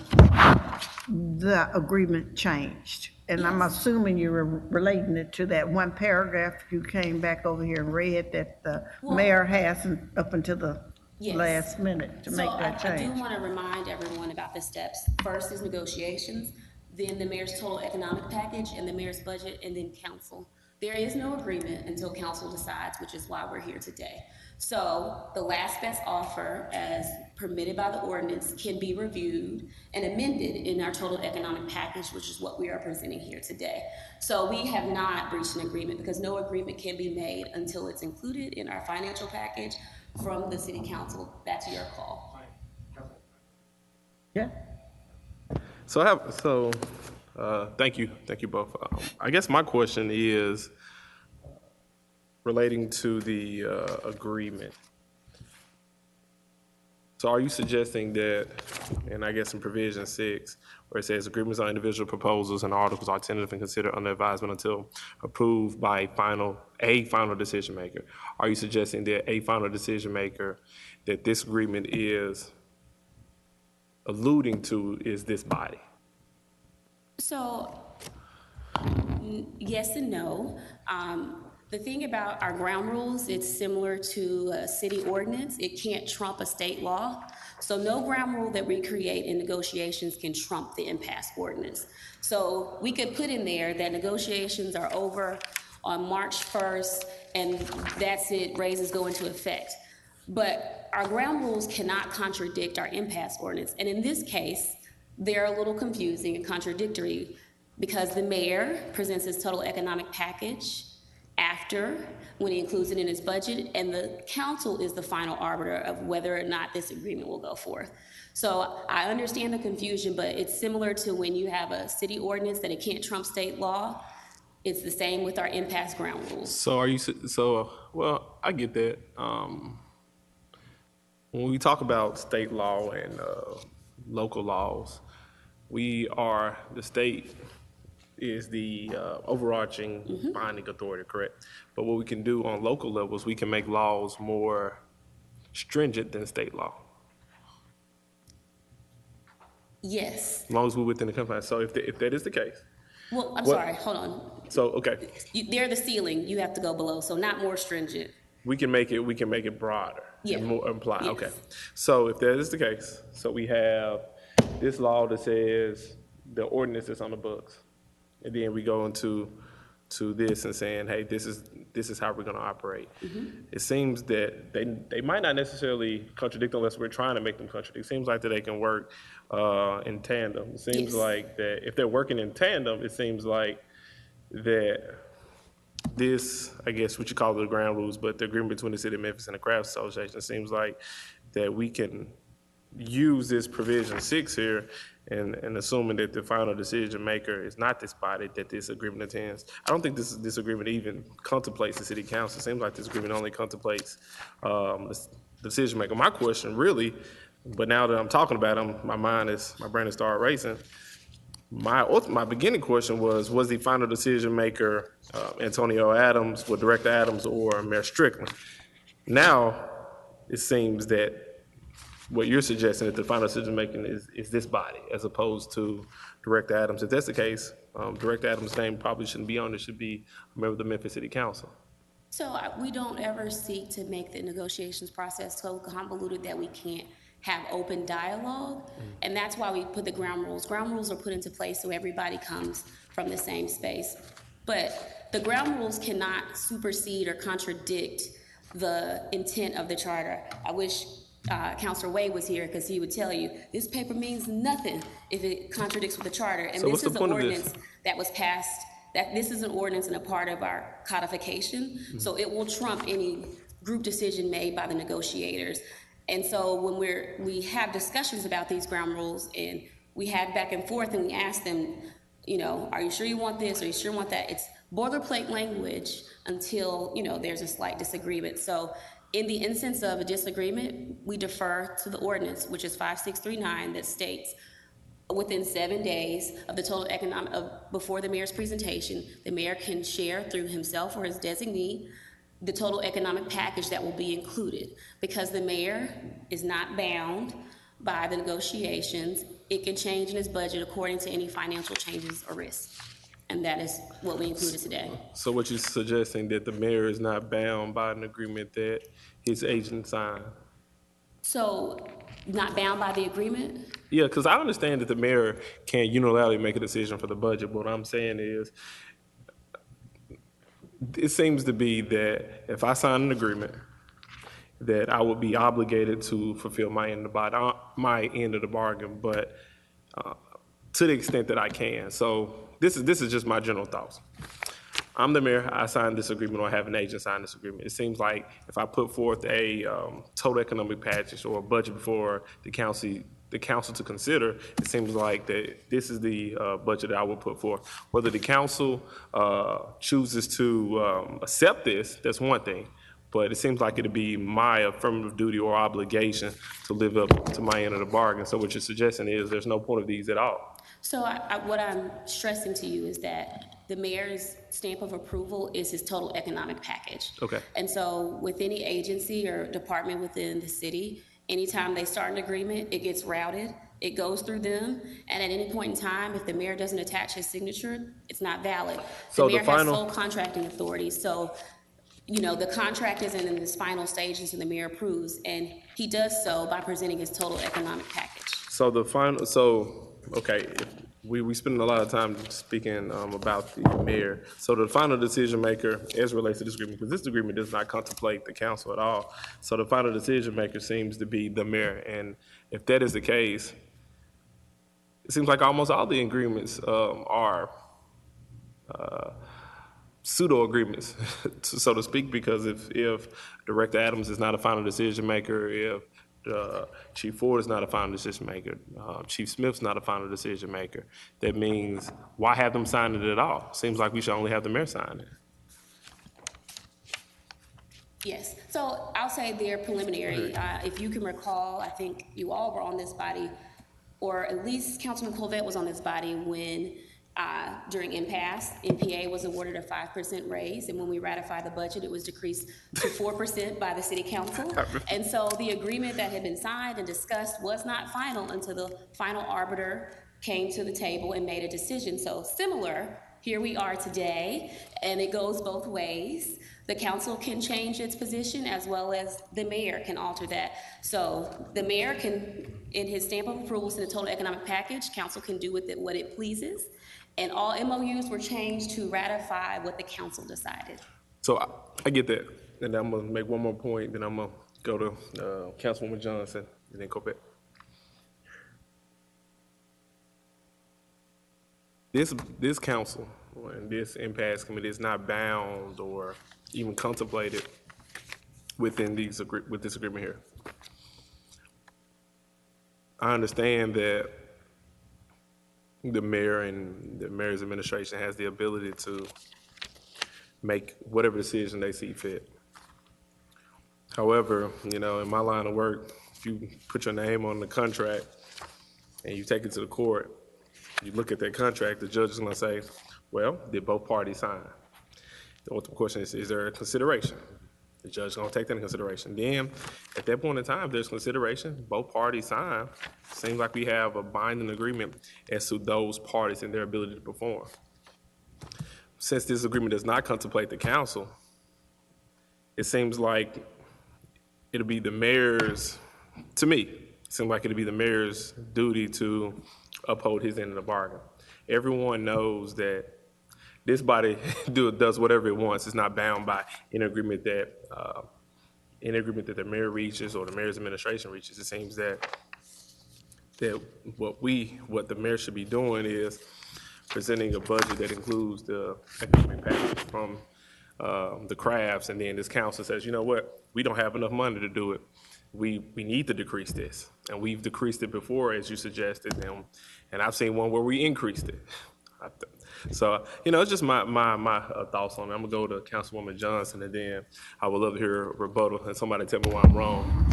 the agreement changed. And I'm assuming you were relating it to that one paragraph you came back over here and read that the mayor hasn't up until the last minute to make that change. I do want to remind everyone about the steps. First is negotiations, then the mayor's total economic package and the mayor's budget, and then council. There is no agreement until council decides, which is why we're here today. So the last best offer, as permitted by the ordinance, can be reviewed and amended in our total economic package, which is what we are presenting here today. So we have not reached an agreement because no agreement can be made until it's included in our financial package from the city council. That's your call. Yeah. Thank you both. I guess my question is relating to the agreement. So are you suggesting that, and I guess in provision 6, where it says agreements on individual proposals and articles are tentative and considered under advisement until approved by a final decision maker, are you suggesting that a final decision maker that this agreement is alluding to is this body? So, yes and no. The thing about our ground rules, it's similar to a city ordinance. It can't trump a state law. So no ground rule that we create in negotiations can trump the impasse ordinance. So we could put in there that negotiations are over on March 1st, and that's it, raises go into effect. But our ground rules cannot contradict our impasse ordinance. And in this case, they're a little confusing and contradictory because the mayor presents his total economic package after, when he includes it in his budget, and the council is the final arbiter of whether or not this agreement will go forth. So I understand the confusion, but it's similar to when you have a city ordinance that it can't trump state law. It's the same with our impasse ground rules. So well, I get that. When we talk about state law and local laws, the state is the overarching binding authority, correct? But what we can do on local levels, we can make laws more stringent than state law. Yes. As long as we're within the confines. So if that is the case. Well, I'm sorry, hold on. So, okay. They're the ceiling, you have to go below, so not more stringent. We can make it broader. Yeah. And more implied, Yes. okay. So if that is the case, so we have this law that says the ordinance that's on the books. And then we go into this and saying, hey, this is how we're gonna operate. It seems that they might not necessarily contradict unless we're trying to make them contradict. It seems like that they can work in tandem. It seems Yes. like that if they're working in tandem, it seems like that this, I guess what you call the ground rules, but the agreement between the City of Memphis and the Crafts Association, it seems like that we can use this provision 6 here and assuming that the final decision maker is not this body, that this agreement attends. I don't think this agreement even contemplates the city council. It seems like this agreement only contemplates the decision maker. My question really, but now that I'm talking about them, my brain has started racing. My beginning question was the final decision maker Antonio Adams, or Director Adams, or Mayor Strickland? Now, it seems that what you're suggesting that the final decision making is this body as opposed to Director Adams. If that's the case, Director Adams' name probably shouldn't be on it, should be a member of the Memphis City Council. So we don't ever seek to make the negotiations process so convoluted that we can't have open dialogue. And that's why we put the ground rules. Ground rules are put into place so everybody comes from the same space. But the ground rules cannot supersede or contradict the intent of the charter. I wish Councilor Wade was here because he would tell you this paper means nothing if it contradicts with the charter. And So this what's the is an point of this? ordinance that was passed, that this is an ordinance and a part of our codification. So it will trump any group decision made by the negotiators. And so when we have discussions about these ground rules and we have back and forth and we ask them, you know, are you sure you want this? Are you sure you want that? It's boilerplate language until, you know, there's a slight disagreement. So in the instance of a disagreement, we defer to the ordinance, which is 5639, that states within 7 days of the total economic, before the mayor's presentation, the mayor can share through himself or his designee the total economic package that will be included. Because the mayor is not bound by the negotiations, it can change in his budget according to any financial changes or risks. And that is what we included today. So what you're suggesting that the mayor is not bound by an agreement that his agent signed? So, not bound by the agreement? Yeah, because I understand that the mayor can't unilaterally make a decision for the budget, but what I'm saying is, it seems to be that if I sign an agreement, that I would be obligated to fulfill my end of the bargain, but to the extent that I can. So this is just my general thoughts. I'm the mayor, I signed this agreement, or I have an agent sign this agreement. It seems like if I put forth a total economic package or a budget before the council to consider, it seems like that this is the budget that I will put forth. Whether the council chooses to accept this, that's one thing. But it seems like it'd be my affirmative duty or obligation to live up to my end of the bargain. So what you're suggesting is there's no point of these at all. So what I'm stressing to you is that the mayor's stamp of approval is his total economic package. Okay. And so with any agency or department within the city, anytime they start an agreement, it gets routed, it goes through them, and at any point in time, if the mayor doesn't attach his signature, it's not valid. So the mayor the final- has sole contracting authority, so you know, the contract isn't in this final stage until the mayor approves, and he does so by presenting his total economic package. Okay, we spend a lot of time speaking about the mayor. So the final decision maker as relates to this agreement, because this agreement does not contemplate the council at all. So the final decision maker seems to be the mayor, and if that is the case, it seems like almost all the agreements are pseudo agreements, so to speak, because if Director Adams is not a final decision maker, if Chief Ford is not a final decision maker, Chief Smith's not a final decision maker, that means why have them sign it at all? Seems like we should only have the mayor sign it. Yes, so I'll say they're preliminary. If you can recall, I think you all were on this body, or at least Councilman Colvett was on this body when during Impasse, MPA was awarded a 5% raise, and when we ratified the budget, it was decreased to 4% by the city council. And so the agreement that had been signed and discussed was not final until the final arbiter came to the table and made a decision. So similar, Here we are today, and it goes both ways. The council can change its position as well as the mayor can alter that. So the mayor can, in his stamp of approval to the total economic package, council can do with it what it pleases. And all MOUs were changed to ratify what the council decided. So I get that. And I'm gonna make one more point, then I'm gonna go to Councilwoman Johnson and then go back. This council and this impasse committee is not bound or even contemplated within with this agreement here. I understand that the mayor and the mayor's administration has the ability to make whatever decision they see fit. However, you know, in my line of work, if you put your name on the contract and you take it to the court, you look at that contract, the judge is gonna say, well, did both parties sign? The ultimate question is there a consideration? The judge is gonna take that into consideration. Then, at that point in time, there's consideration, both parties sign. Seems like we have a binding agreement as to those parties and their ability to perform. Since this agreement does not contemplate the council, it seems like it'll be the mayor's, to me, it seems like it'll be the mayor's duty to uphold his end of the bargain. Everyone knows that this body does whatever it wants. It's not bound by any agreement that the mayor reaches or the mayor's administration reaches. It seems that what the mayor should be doing is presenting a budget that includes the economic package from the crafts, and then this council says, you know what, we don't have enough money to do it. We need to decrease this, and we've decreased it before, as you suggested, and I've seen one where we increased it. So, you know, it's just my thoughts on it. I'm gonna go to Councilwoman Johnson, and then I would love to hear a rebuttal and somebody tell me why I'm wrong.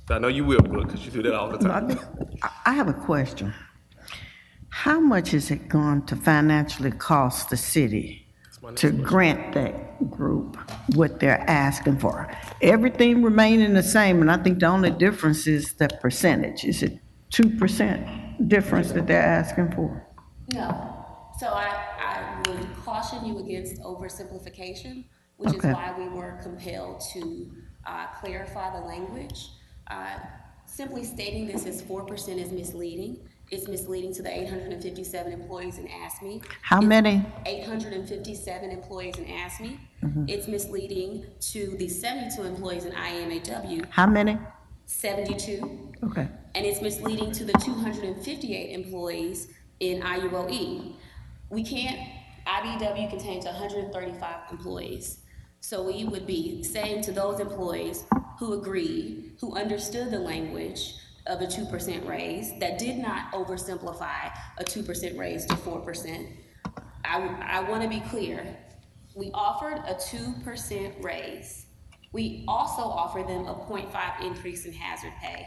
I know you will, Brooke, because you do that all the time. I have a question. How much is it going to financially cost the city to grant that group what they're asking for? Everything remaining the same, and I think the only difference is the percentage. Is it 2% difference that they're asking for? No. So I would caution you against oversimplification, which is why we were compelled to clarify the language. Simply stating this as 4% is misleading. It's misleading to the 857 employees in ASME. How many? 857 employees in ASME. It's misleading to the 72 employees in IMAW. How many? 72. Okay. And it's misleading to the 258 employees in IUOE. IBEW contains 135 employees. So we would be saying to those employees who agreed, who understood the language of a 2% raise, that did not oversimplify a 2% raise to 4%. I want to be clear. We offered a 2% raise. We also offered them a 0.5 increase in hazard pay.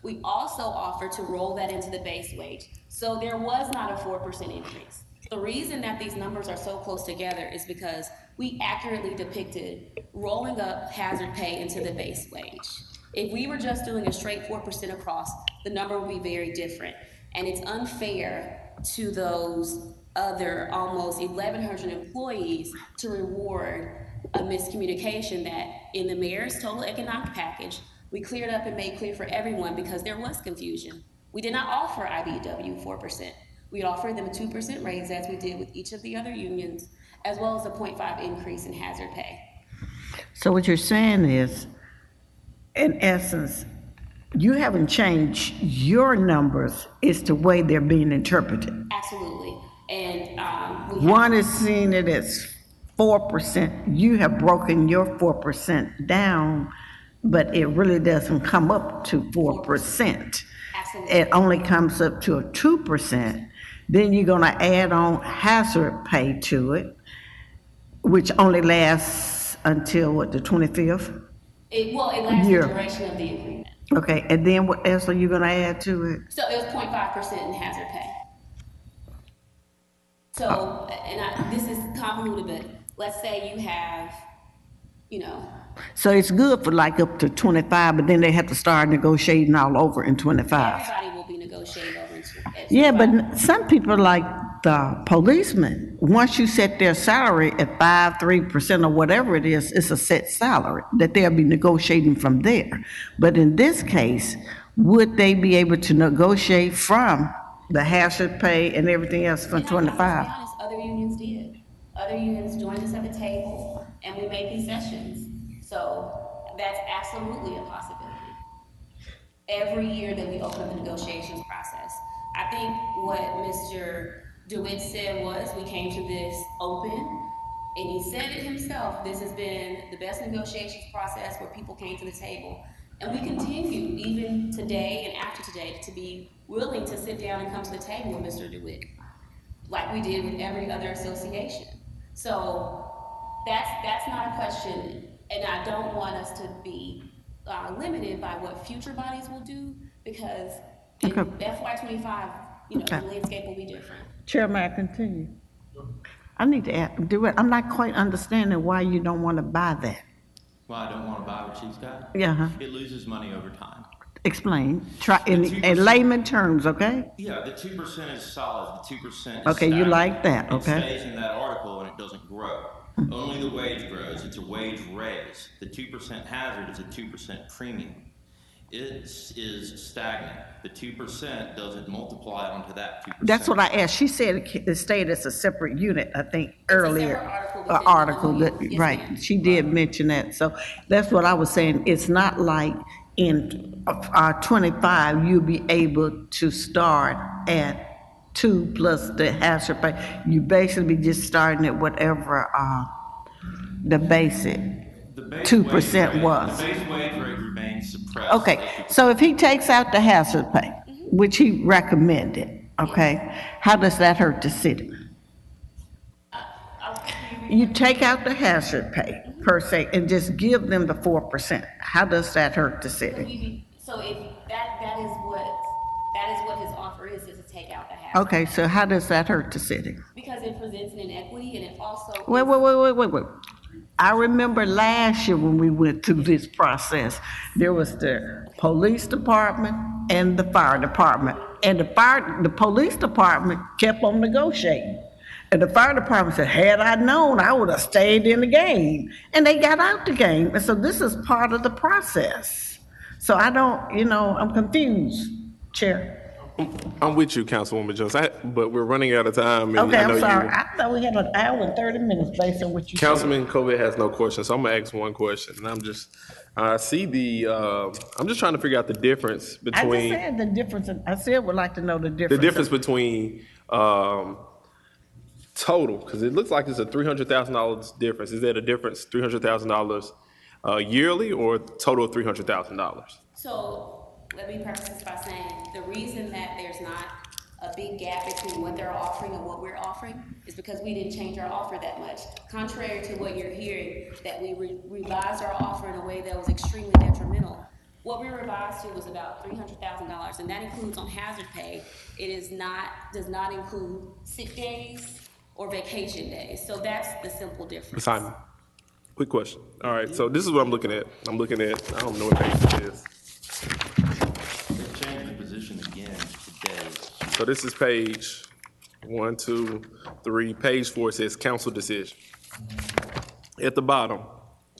We also offered to roll that into the base wage. So there was not a 4% increase. The reason that these numbers are so close together is because we accurately depicted rolling up hazard pay into the base wage. If we were just doing a straight 4% across, the number would be very different. And it's unfair to those other almost 1,100 employees to reward a miscommunication that in the mayor's total economic package, we cleared up and made clear for everyone because there was confusion. We did not offer IBEW 4%. We offered them a 2% raise as we did with each of the other unions, as well as a 0.5 increase in hazard pay. So what you're saying is, in essence, you haven't changed your numbers, it's the way they're being interpreted. Absolutely. And one is seeing it as 4%. You have broken your 4% down, but it really doesn't come up to 4%. Absolutely. It only comes up to a 2%. Then you're gonna add on hazard pay to it, which only lasts until what, the 25th? It lasts the duration of the agreement. Okay, and then what else are you gonna add to it? So it was 0.5% in hazard pay. So, this is convoluted, but let's say you have, So it's good for like up to 25, but then they have to start negotiating all over in 25. Everybody will be negotiating over in 25. Yeah, but some people like the policemen, once you set their salary at 3% or whatever it is, it's a set salary, that they'll be negotiating from there. But in this case, would they be able to negotiate from the hazard pay and everything else from And I'll 25? be honest, other unions did. Other unions joined us at the table, and we made concessions. So that's absolutely a possibility. Every year that we open the negotiations process. I think what Mr. DeWitt said was, we came to this open, and he said it himself, this has been the best negotiations process where people came to the table. And we continue, even today and after today, to be willing to sit down and come to the table with Mr. DeWitt, like we did with every other association. So that's not a question, and I don't want us to be limited by what future bodies will do, because in FY '25, the landscape will be different. Chair, may I continue? I need to do it. I'm not quite understanding why you don't want to buy that. Why I don't want to buy what she's got? Yeah. It loses money over time. Explain. Try in layman terms, okay? Yeah, the 2% is solid, the 2% is Okay, you stagnant. like that, okay. It stays in that article and it doesn't grow. Only the wage grows, it's a wage raise. The 2% hazard is a 2% premium. It is stagnant. The 2% doesn't multiply onto that 2%. That's what I asked. She said it stayed as a separate unit, I think, earlier. It's a separate article within the union. Yes, right. ma'am. She did mention that. So that's what I was saying. It's not like in 25, you'll be able to start at 2 plus the hazard pay. You basically just starting at whatever the basic 2% was. The base wage rate remains suppressed. Okay, so if he takes out the hazard pay, which he recommended, okay, how does that hurt the city? You take out the hazard pay per se and just give them the 4%. How does that hurt the city? So if that is what his offer is to take out the hazard. Okay, so how does that hurt the city? Because it presents an inequity, and it also. Wait. I remember last year when we went through this process, there was the police department and the fire department. And the police department kept on negotiating. And the fire department said, had I known, I would have stayed in the game. And they got out the game. And so this is part of the process. So I don't, I'm confused, Chair. I'm with you, Councilwoman Jones, but we're running out of time. And Okay, I know I'm sorry. I thought we had an hour and 30 minutes based on what you said. Councilman Colbert has no questions, so I'm gonna ask one question. And I'm just trying to figure out the difference I just between, said the difference. I said would like to know the difference. the difference between, total, because it looks like it's a $300,000 difference. Is that a difference, $300,000 yearly, or total of $300,000? So let me preface this by saying the reason that there's not a big gap between what they're offering and what we're offering is because we didn't change our offer that much. Contrary to what you're hearing, that we revised our offer in a way that was extremely detrimental. What we revised to was about $300,000, and that includes on hazard pay. It does not include sick days or vacation days. So that's the simple difference. Simon, quick question. All right, so this is what I'm looking at. I don't know what page it is. They changed the position again today. So this is page 1, 2, 3. Page 4 says council decision. At the bottom,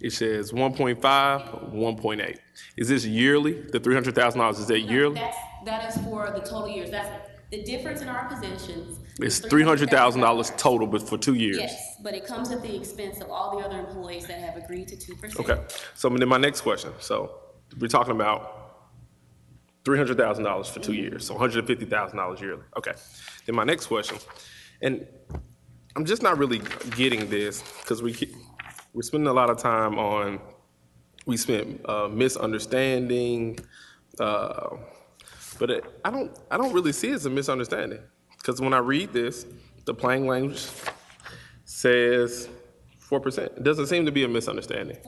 it says 1.5, 1.8. Is this yearly? The $300,000, is that yearly? That is for the total years. That's the difference in our positions. It's $300,000 total, but for 2 years. Yes, but it comes at the expense of all the other employees that have agreed to 2%. Okay, so then my next question. So we're talking about $300,000 for 2 years, so $150,000 yearly. Okay, then my next question, and I'm just not really getting this because we're spending a lot of time on, we spent misunderstanding, but I don't really see it as a misunderstanding, because when I read this, the plain language says 4%. It doesn't seem to be a misunderstanding.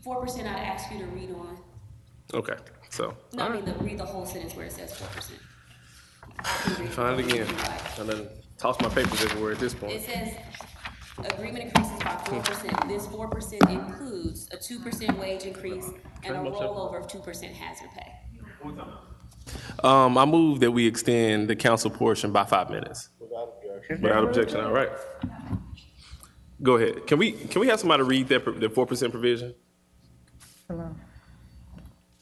4% I'd ask you to read on. Okay, so. No, I mean, read the whole sentence where it says 4%. Find it again. And then toss my papers everywhere at this point. It says, agreement increases by 4%. This 4% includes a 2% wage increase and a rollover of 2% hazard pay. I move that we extend the council portion by 5 minutes. Without objection. Without objection, all right. Go ahead. Can we have somebody read that, the 4% provision? Hello.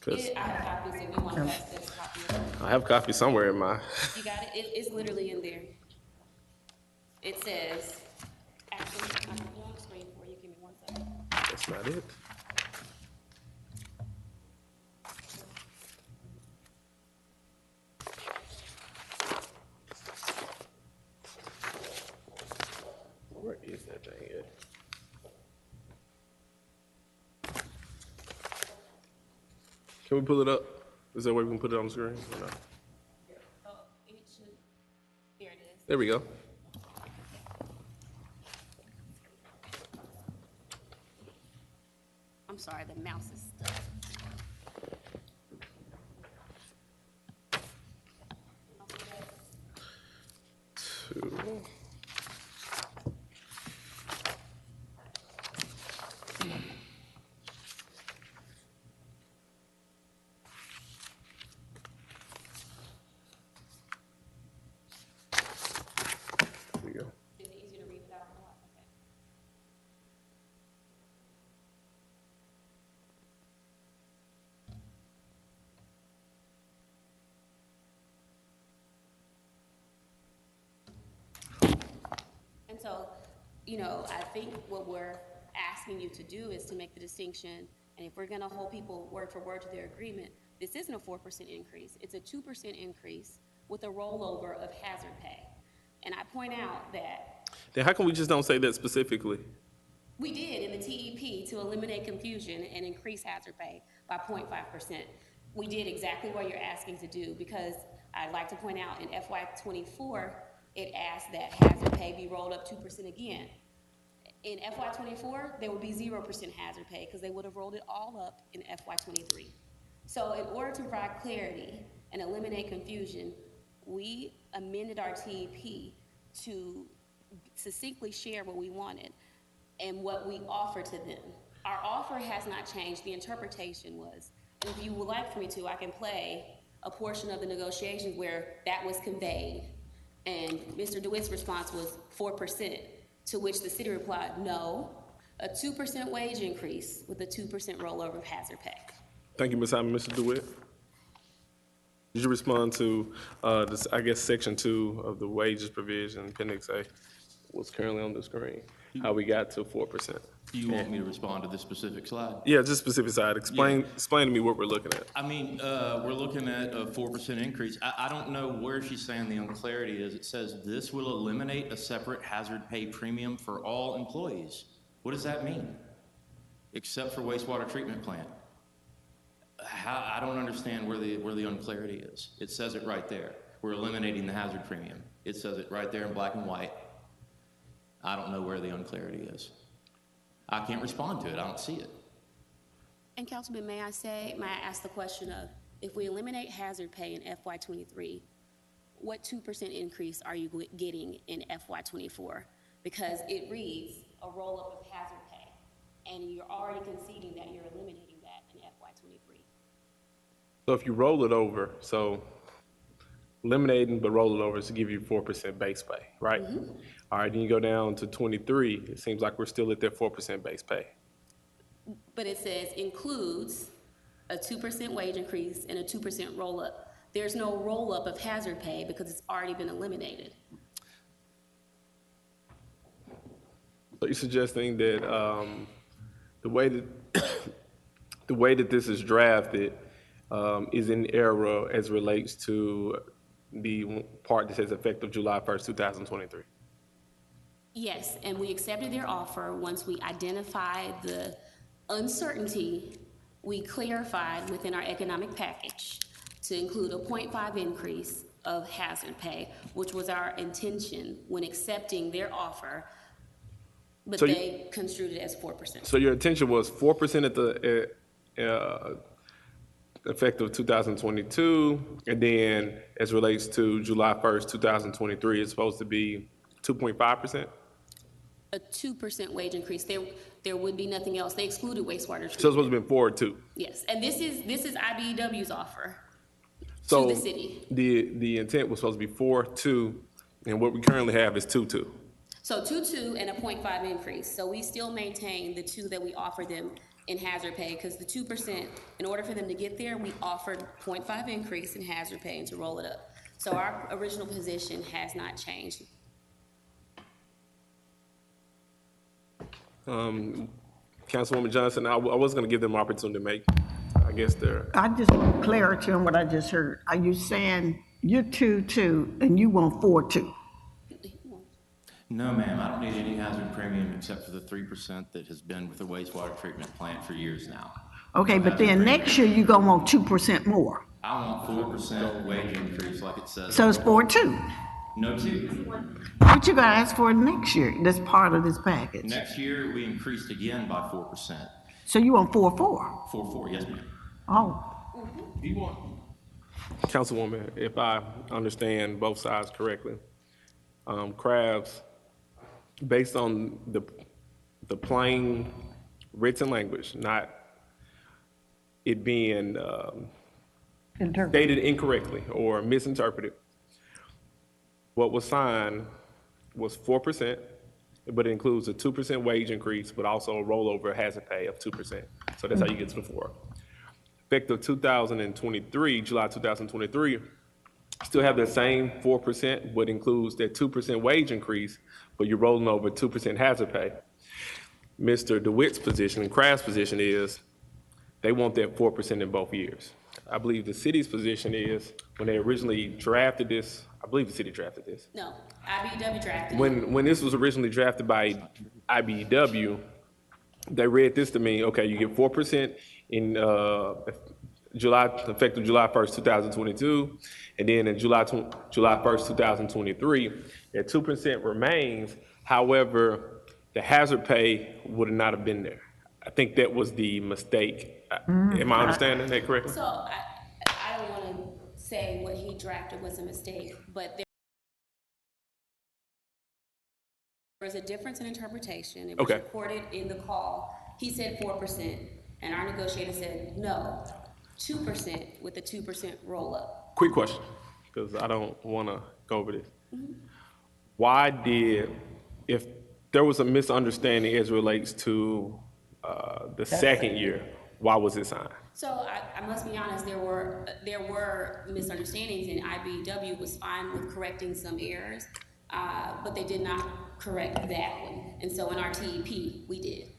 'Cause I have copies if you want to pass this copy. I have copies somewhere in my, You got it? It's literally in there. It says, actually, I can put it on the screen for you. Give me 1 second. that's not it. Where is that thing at? Can we pull it up? Is there a way we can put it on the screen or no? Oh, it should, here it is. There we go. I'm sorry, the mouse is stuck. Two. There we go. Is it easier to read without a lot? Okay. And so, I think what we're asking you to do is to make the distinction, and if we're gonna hold people word for word to their agreement, this isn't a 4% increase, it's a 2% increase with a rollover of hazard pay. And I point out that Then how come we just don't say that specifically? we did in the TEP to eliminate confusion and increase hazard pay by 0.5%. We did exactly what you're asking to do, because I'd like to point out in FY '24, it asked that hazard pay be rolled up 2% again. In FY '24, there would be 0% hazard pay because they would have rolled it all up in FY '23. So in order to provide clarity and eliminate confusion, we amended our TEP to succinctly share what we wanted and what we offered to them. Our offer has not changed. The interpretation was, and if you would like for me to, I can play a portion of the negotiations where that was conveyed. And Mr. DeWitt's response was 4%, to which the city replied, no, a 2% wage increase with a 2% rollover of hazard pay. Thank you, Ms. Hyman. Mr. DeWitt? Did you respond to, this, I guess, section 2 of the wages provision, appendix A, what's currently on the screen? How we got to 4%? Do you want me to respond to this specific slide? Yeah, just specific side. Explain to me what we're looking at. I mean, we're looking at a 4% increase. I don't know where she's saying the unclarity is. It says this will eliminate a separate hazard pay premium for all employees. What does that mean? Except for wastewater treatment plant. I don't understand where the unclarity is. It says it right there. We're eliminating the hazard premium. It says it right there in black and white. I don't know where the unclarity is. I can't respond to it. I don't see it. And Councilman, may I ask the question of, if we eliminate hazard pay in FY '23, what 2% increase are you getting in FY '24? Because it reads a roll-up of hazard pay, and you're already conceding that you're eliminating that in FY '23. So if you roll it over, so eliminating but roll it over is to give you 4% base pay, right? Mm-hmm. All right, then you go down to 23, it seems like we're still at that 4% base pay. But it says includes a 2% wage increase and a 2% roll-up. There's no roll-up of hazard pay because it's already been eliminated. So you're suggesting that the way that this is drafted is in error as relates to the part that says effective July 1st, 2023? Yes, and we accepted their offer. Once we identified the uncertainty, we clarified within our economic package to include a 0.5 increase of hazard pay, which was our intention when accepting their offer, but so they construed it as 4%. So your intention was 4% at the effective 2022, and then as relates to July 1st, 2023, it's supposed to be 2.5%? A 2% wage increase. There would be nothing else. They excluded wastewater treatment. So it's supposed to be 4 too? Yes, and this is IBEW's offer so to the city. The intent was supposed to be 4.2, And what we currently have is 2-2. So 2.2 and a 0.5 increase. So we still maintain the 2 that we offer them in hazard pay, because the 2%, in order for them to get there, we offered 0.5 increase in hazard pay and to roll it up. So our original position has not changed. Councilwoman Johnson, I was going to give them an opportunity to make, I guess, I just want clarity on what I just heard. Are you saying you're 2.2 and you want 4.2? No, ma'am, I don't need any hazard premium except for the 3% that has been with the wastewater treatment plant for years now. Okay, but then next year you're gonna want 2% more. I want 4% wage increase like it says. So it's 4.2. No 2. What you gonna ask for next year? That's part of this package. Next year, we increased again by 4%. So you want 4.4? 4.4, yes, ma'am. Oh, Councilwoman, if I understand both sides correctly, Crabs, based on the plain written language, not it being stated incorrectly or misinterpreted, what was signed was 4%, but it includes a 2% wage increase, but also a rollover hazard pay of 2%. So that's how you get to the 4. Effective 2023, July 2023, still have the same 4%, but includes that 2% wage increase, but you're rolling over 2% hazard pay. Mr. DeWitt's position and Kraft's position is they want that 4% in both years. I believe the city's position is when they originally drafted this, I believe the city drafted this. No, IBEW drafted it. When this was originally drafted by IBEW, they read this to me, okay, you get 4% in effective July 1st, 2022, and then in July 1st, 2023, that 2% remains. However, the hazard pay would not have been there. I think that was the mistake. Am I understanding that correctly? So I don't want to say what he drafted was a mistake, but there was a difference in interpretation. It was Okay. recorded in the call. He said 4%, and our negotiator said no, 2% with a 2% roll up. Quick question, because I don't want to go over this. Why if there was a misunderstanding as it relates to the second year, why was it signed? So I must be honest, there were misunderstandings, and IBEW was fine with correcting some errors, but they did not correct that one. And so in our TEP, we did.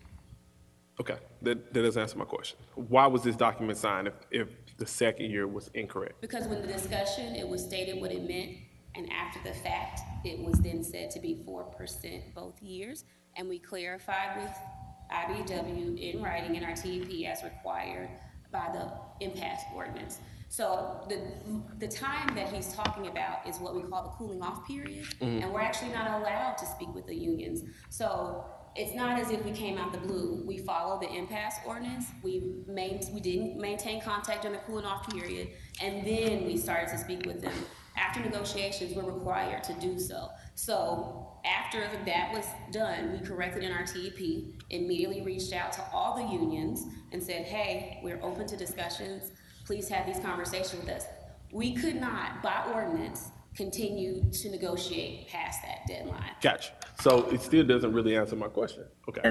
Okay, that doesn't answer my question. Why was this document signed if the second year was incorrect? Because when the discussion, it was stated what it meant, and after the fact, it was then said to be 4% both years, and we clarified with IBEW in writing in our TEP as required by the Impasse ordinance. So the time that he's talking about is what we call the cooling off period, and we're actually not allowed to speak with the unions. So it's not as if we came out the blue. We follow the Impasse ordinance. We didn't maintain contact during the cooling off period, and then we started to speak with them. After negotiations, we're required to do so. So after that was done, we corrected in our TEP, immediately reached out to all the unions and said, hey, we're open to discussions. Please have these conversations with us. We could not, by ordinance, continue to negotiate past that deadline. Gotcha. So it still doesn't really answer my question. Okay.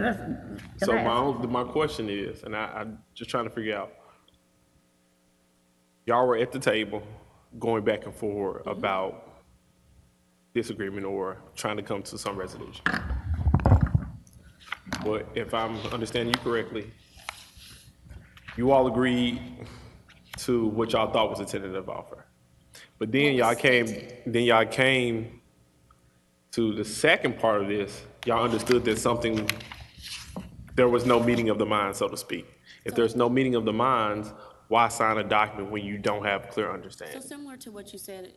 So my question is, and I'm just trying to figure out, y'all were at the table going back and forth about disagreement or trying to come to some resolution. But if I'm understanding you correctly, you all agreed to what y'all thought was a tentative offer. But then y'all came to the second part of this, y'all understood that there was no meeting of the minds, so to speak. If there's no meeting of the minds, why sign a document when you don't have clear understanding? So similar to what you said,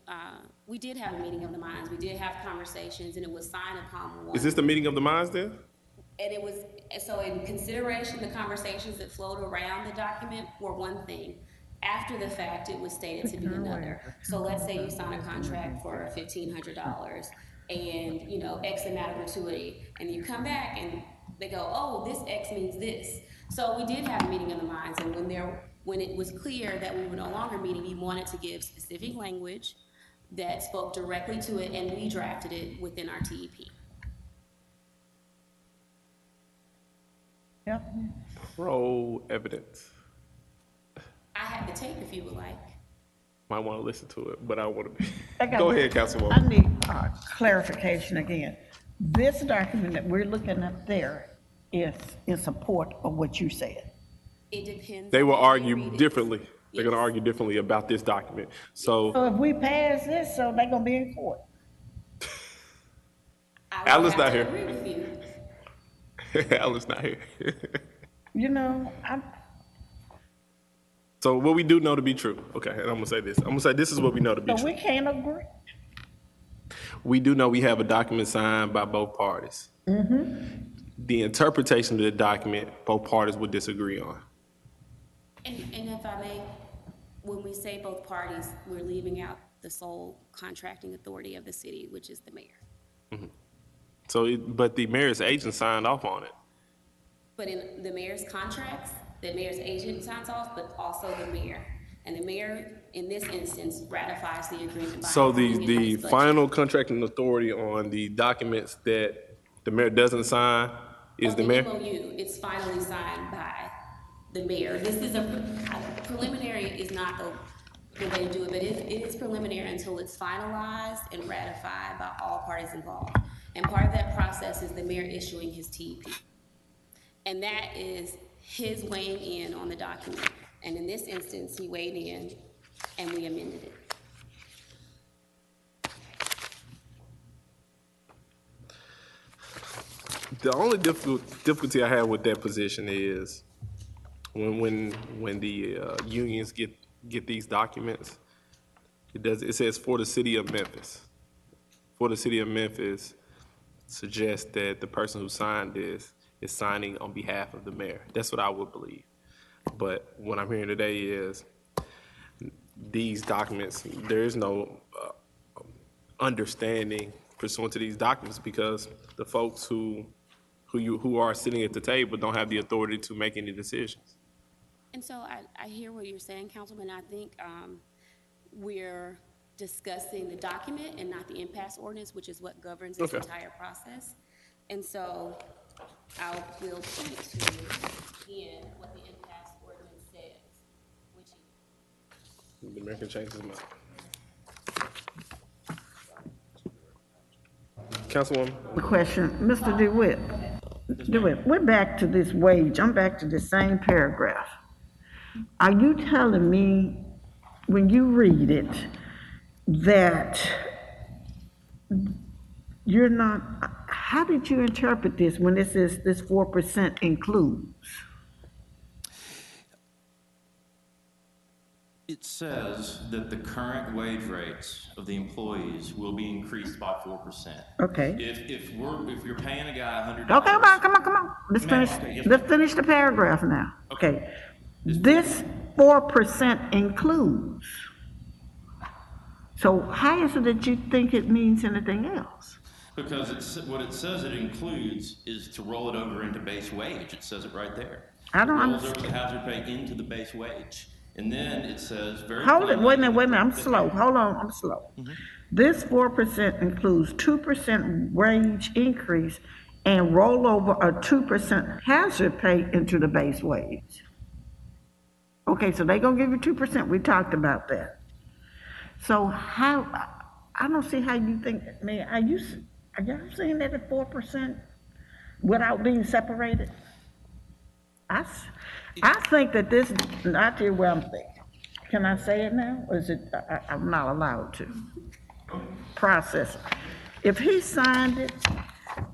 we did have a meeting of the minds. We did have conversations, and it was signed upon one. Is this the meeting of the minds then? And it was, so in consideration, the conversations that flowed around the document were one thing. After the fact, it was stated to be another. So let's say you sign a contract for $1,500 and, X amount of gratuity, and you come back and they go, oh, this X means this. So we did have a meeting of the minds, and when it was clear that we were no longer meeting, we wanted to give specific language that spoke directly to it, and we drafted it within our TEP. Yep. Roll evidence. I have the tape if you would like. Might want to listen to it, but I want to be. I got- Go ahead, I Councilwoman. need clarification again. This document that we're looking at there is in support of what you said. It depends. They will on how you argue read it. differently. They're going to Yes. argue differently about this document. So So if we pass this, so they're gonna be in court. I would Alice have not to here. agree with you. Alice not here. You know, So what we do know to be true. Okay, and I'm going to say this. I'm going to say this is what we know to be so true. we can't agree. We do know we have a document signed by both parties. The interpretation of the document, both parties would disagree on. And if I may, when we say both parties, we're leaving out the sole contracting authority of the city, which is the mayor. So, but the mayor's agent signed off on it. But in the mayor's contracts, the mayor's agent signs off, but also the mayor. And the mayor, in this instance, ratifies the agreement by So including it in the his budget. final contracting authority on the documents that the mayor doesn't sign is the mayor? MOU, it's finally signed by the mayor. This is preliminary is not the way to do it, but it is preliminary until it's finalized and ratified by all parties involved. And part of that process is the mayor issuing his TEP. And that is his weighing in on the document. And in this instance, he weighed in and we amended it. The only difficulty I have with that position is when the unions get these documents, it says for the city of Memphis. For the city of Memphis suggests that the person who signed this is signing on behalf of the mayor. That's what I would believe. But what I'm hearing today is these documents, there is no understanding pursuant to these documents because the folks who are sitting at the table don't have the authority to make any decisions. And so I hear what you're saying, Councilman. I think we're discussing the document and not the impasse ordinance, which is what governs this Okay. entire process. And so I will point to, again, what the impasse ordinance says, which is The mayor can change his mind. Councilwoman? The question, Mr. DeWitt, we're back to this wage. I'm back to the same paragraph. Are you telling me, when you read it, that you're not, how did you interpret this when it says this 4% includes? It says that the current wage rates of the employees will be increased by 4%. Okay. If you're paying a guy $100. Okay, come on. Let's finish the paragraph now. Okay. This 4% includes. So how is it that you think it means anything else? Because what it says it includes is to roll it over into base wage. It says it right there. I don't It rolls understand. over the hazard pay into the base wage. And then it says very Hold it, plainly wait a minute, that I'm the- slow, hold on, I'm slow. This 4% includes 2% wage increase and roll over a 2% hazard pay into the base wage. Okay, so they gonna give you 2%, we talked about that. So how, I don't see how you think, man, are y'all saying that at 4% without being separated? I think that this, I tell you what I'm thinking. Can I say it now, or is it, I'm not allowed to? Process it. If he signed it,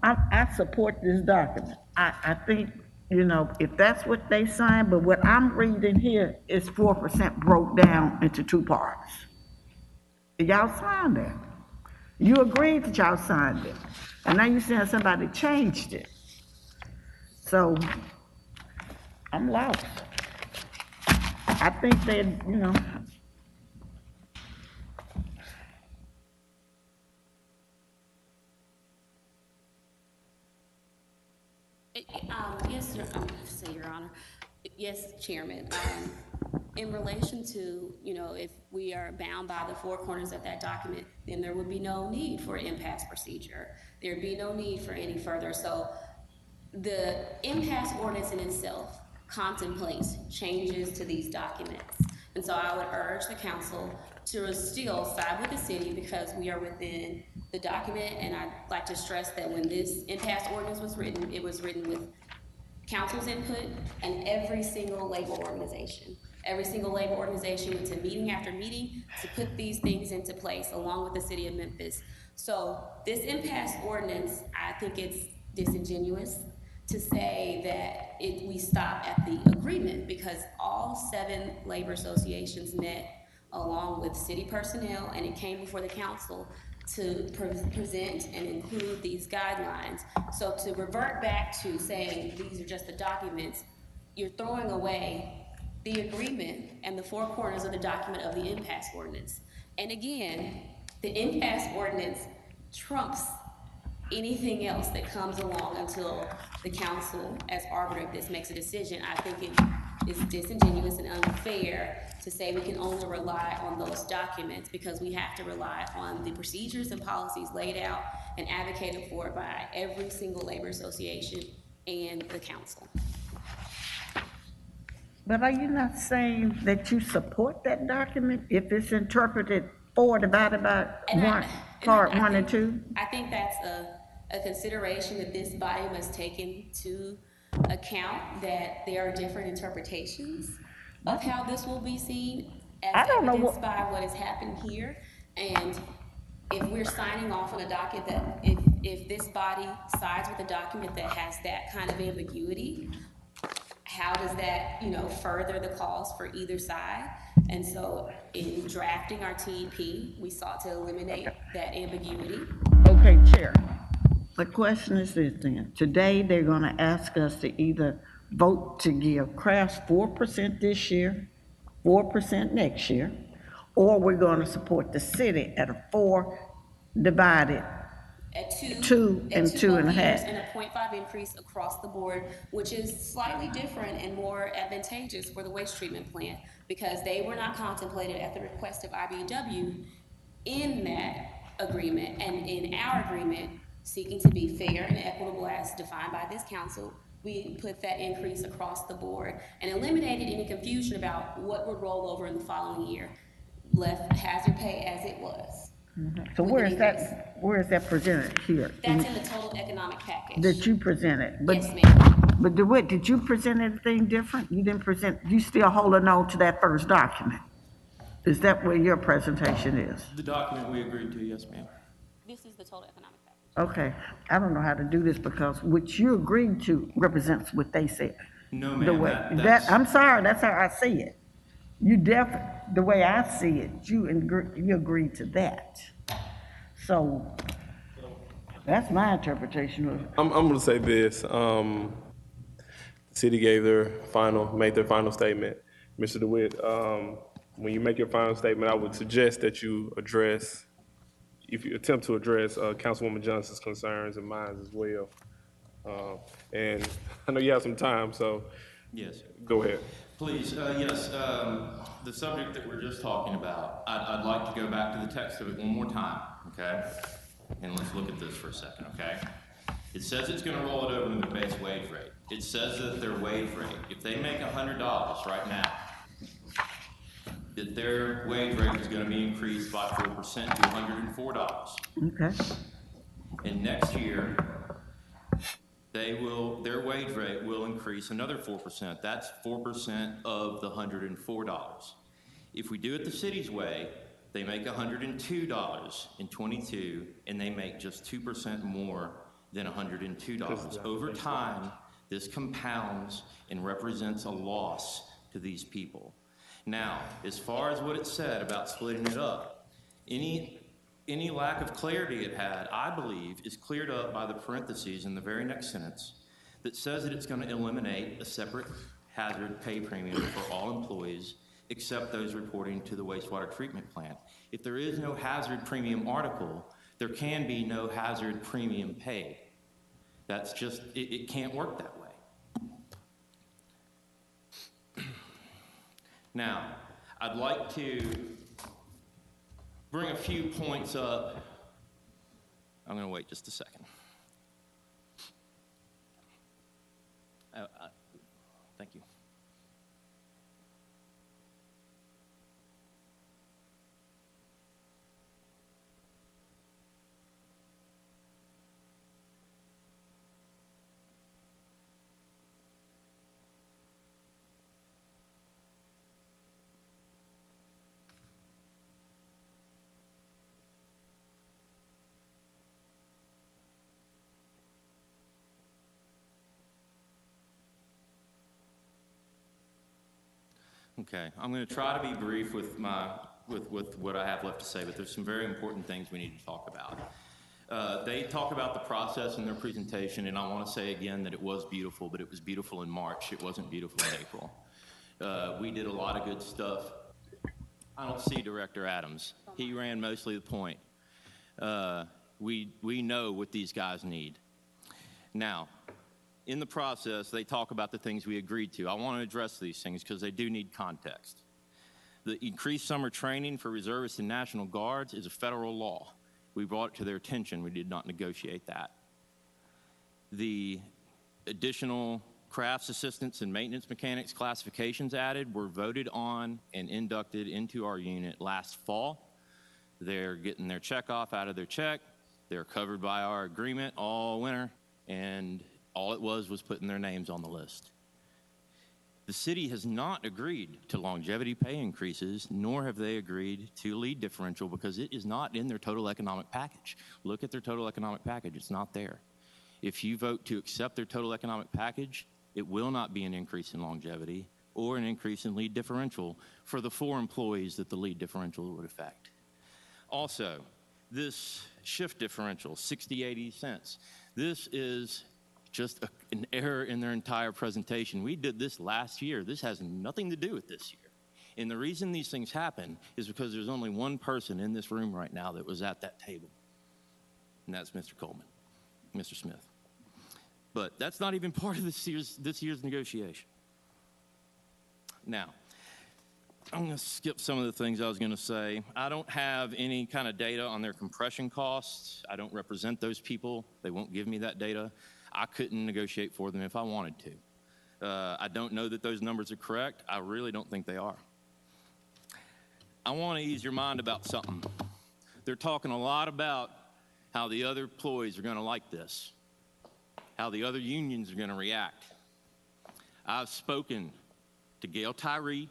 I support this document. I think, if that's what they signed, but what I'm reading here is 4% broke down into two parts. Y'all signed it. You agreed that y'all signed it. And now you're saying somebody changed it. So, I'm lost. I think they, Yes, Your Honor. Yes, Chairman. in relation to, if we are bound by the four corners of that document, then there would be no need for impasse procedure. There'd be no need for any further. So the impasse ordinance in itself contemplates changes to these documents. And so I would urge the council to still side with the city because we are within the document. And I'd like to stress that when this impasse ordinance was written, it was written with council's input and every single labor organization. Every single labor organization went to meeting after meeting to put these things into place along with the city of Memphis. So this impasse ordinance, I think it's disingenuous to say that we stop at the agreement because all 7 labor associations met along with city personnel and it came before the council to present and include these guidelines. So to revert back to saying these are just the documents, you're throwing away the agreement and the four corners of the document of the impasse ordinance. And again, the impasse ordinance trumps anything else that comes along until the council, as arbiter of this, makes a decision. I think it is disingenuous and unfair to say we can only rely on those documents because we have to rely on the procedures and policies laid out and advocated for by every single labor association and the council. But are you not saying that you support that document if it's interpreted 4 divided by part 1 and 2? I think that's a consideration that this body must take into account, that there are different interpretations of how this will be seen as evidenced by what has happened here. And if we're signing off on a document that, if this body sides with a document that has that kind of ambiguity, how does that, further the cause for either side? And so in drafting our TEP, we sought to eliminate that ambiguity. Okay, Chair. The question is this then. Today, they're gonna ask us to either vote to give crafts 4% this year, 4% next year, or we're gonna support the city at a 4 divided At 2 and 2.5. And a 0.5 increase across the board, which is slightly different and more advantageous for the waste treatment plant because they were not contemplated at the request of IBEW in that agreement. And in our agreement, seeking to be fair and equitable as defined by this council, we put that increase across the board and eliminated any confusion about what would roll over in the following year. Left hazard pay as it was. So where is that presented here? That's in the total economic package. That you presented? Yes, ma'am. But DeWitt, did you present anything different? You didn't present, you still holding on to that first document? Is that where your presentation is? The document we agreed to, yes, ma'am. This is the total economic package. Okay, I don't know how to do this because what you agreed to represents what they said. No, ma'am, I'm sorry, that's how I see it. You the way I see it, you agreed to that. So, that's my interpretation of it. I'm gonna say this, the city made their final statement. Mr. DeWitt, when you make your final statement, I would suggest that you attempt to address Councilwoman Johnson's concerns and mine as well. And I know you have some time, so. Yes. Go ahead. Please, yes, the subject that we're just talking about, I'd like to go back to the text of it one more time, okay? And let's look at this for a second, okay? It says it's gonna roll it over to the base wage rate. It says that their wage rate, if they make $100 right now, that their wage rate is gonna be increased by 4% to $104. Okay. And next year, their wage rate will increase another 4%. That's 4% of the $104. If we do it the city's way, they make $102 in '22, and they make just 2% more than $102. Over time, this compounds and represents a loss to these people. Now, as far as what it said about splitting it up, any lack of clarity it had, I believe, is cleared up by the parentheses in the very next sentence that says that it's going to eliminate a separate hazard pay premium for all employees except those reporting to the wastewater treatment plant. If there is no hazard premium article, there can be no hazard premium paid. That's just, it can't work that way. Now, I'd like to bring a few points up. I'm going to wait just a second. Thank you. Okay, I'm going to try to be brief with what I have left to say, but there's some very important things we need to talk about. They talk about the process in their presentation, and I want to say again that it was beautiful, but it was beautiful in March. It wasn't beautiful in April. We did a lot of good stuff. I don't see Director Adams. He ran mostly the point. We know what these guys need. Now, in the process, they talk about the things we agreed to. I want to address these things because they do need context. The increased summer training for reservists and National Guards is a federal law. We brought it to their attention. We did not negotiate that. The additional crafts assistants and maintenance mechanics classifications added were voted on and inducted into our unit last fall. They're getting their check off out of their check. They're covered by our agreement all winter, and all it was putting their names on the list. The city has not agreed to longevity pay increases, nor have they agreed to lead differential because it is not in their total economic package. Look at their total economic package, it's not there. If you vote to accept their total economic package, it will not be an increase in longevity or an increase in lead differential for the 4 employees that the lead differential would affect. Also, this shift differential, 60-80 cents, this is just an error in their entire presentation. We did this last year. This has nothing to do with this year. And the reason these things happen is because there's only one person in this room right now that was at that table, and that's Mr. Coleman, Mr. Smith. But that's not even part of this year's negotiation. Now, I'm going to skip some of the things I was going to say. I don't have any kind of data on their compression costs. I don't represent those people. They won't give me that data. I couldn't negotiate for them if I wanted to. I don't know that those numbers are correct. I really don't think they are. I want to ease your mind about something. They're talking a lot about how the other employees are going to like this, how the other unions are going to react. I've spoken to Gail Tyree.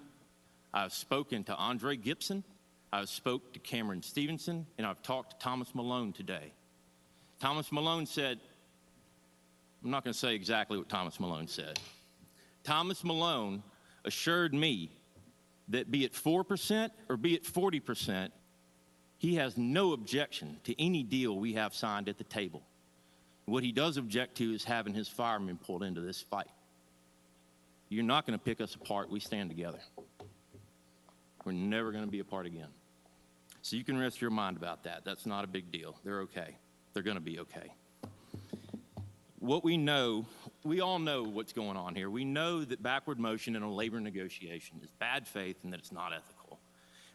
I've spoken to Andre Gibson. I've spoke to Cameron Stevenson, and I've talked to Thomas Malone today. Thomas Malone said, I'm not going to say exactly what Thomas Malone said. Thomas Malone assured me that be it 4% or be it 40%, he has no objection to any deal we have signed at the table. What he does object to is having his firemen pulled into this fight. You're not going to pick us apart. We stand together. We're never going to be apart again. So you can rest your mind about that. That's not a big deal. They're okay. They're going to be okay. What we know, we all know what's going on here. We know that backward motion in a labor negotiation is bad faith and that it's not ethical.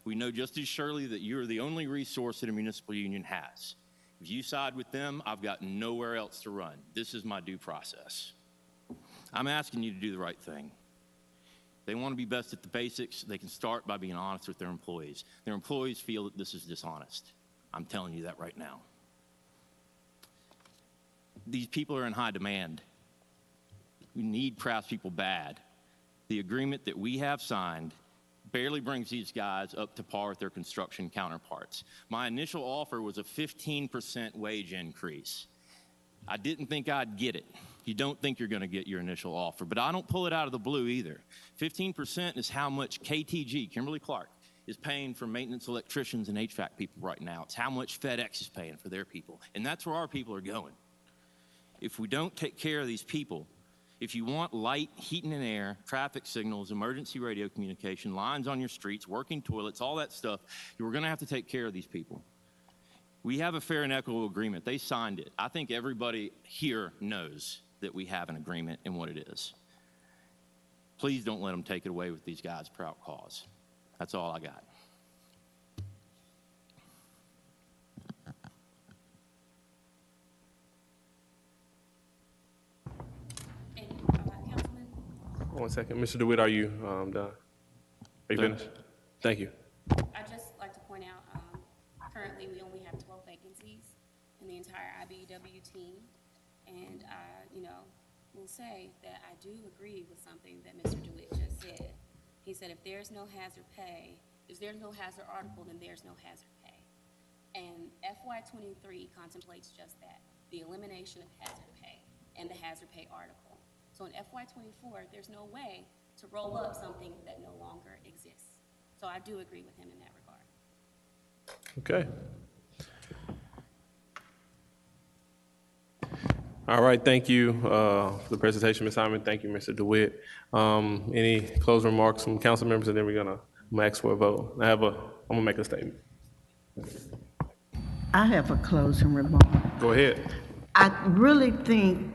We know just as surely that you're the only resource that a municipal union has. If you side with them, I've got nowhere else to run. This is my due process. I'm asking you to do the right thing. They want to be best at the basics. They can start by being honest with their employees. Their employees feel that this is dishonest. I'm telling you that right now. These people are in high demand. We need craftspeople bad. The agreement that we have signed barely brings these guys up to par with their construction counterparts. My initial offer was a 15% wage increase. I didn't think I'd get it. You don't think you're going to get your initial offer, but I don't pull it out of the blue either. 15% is how much KTG, Kimberly-Clark, is paying for maintenance electricians and HVAC people right now. It's how much FedEx is paying for their people, and that's where our people are going. If we don't take care of these people, if you want light, heating and air, traffic signals, emergency radio communication, lines on your streets, working toilets, all that stuff, you're going to have to take care of these people. We have a fair and equitable agreement. They signed it. I think everybody here knows that we have an agreement and what it is. please don't let them take it away with these guys without cause. That's all I got. Councilman? 1 second. Mr. DeWitt, are you done? Are you Done. finished? Thank you. I'd just like to point out, currently, we only have 12 vacancies in the entire IBEW team. And I, will say that I do agree with something that Mr. DeWitt just said. He said if there's no hazard pay, if there's no hazard article, then there's no hazard pay. And FY23 contemplates just that, the elimination of hazard pay and the hazard pay article. So in FY24, there's no way to roll up something that no longer exists. So I do agree with him in that regard. Okay. All right, thank you for the presentation, Ms. Hyman. Thank you, Mr. DeWitt. Any closing remarks from council members, and then we're gonna ask for a vote. I'm gonna make a statement. I have a closing remark. Go ahead. I really think,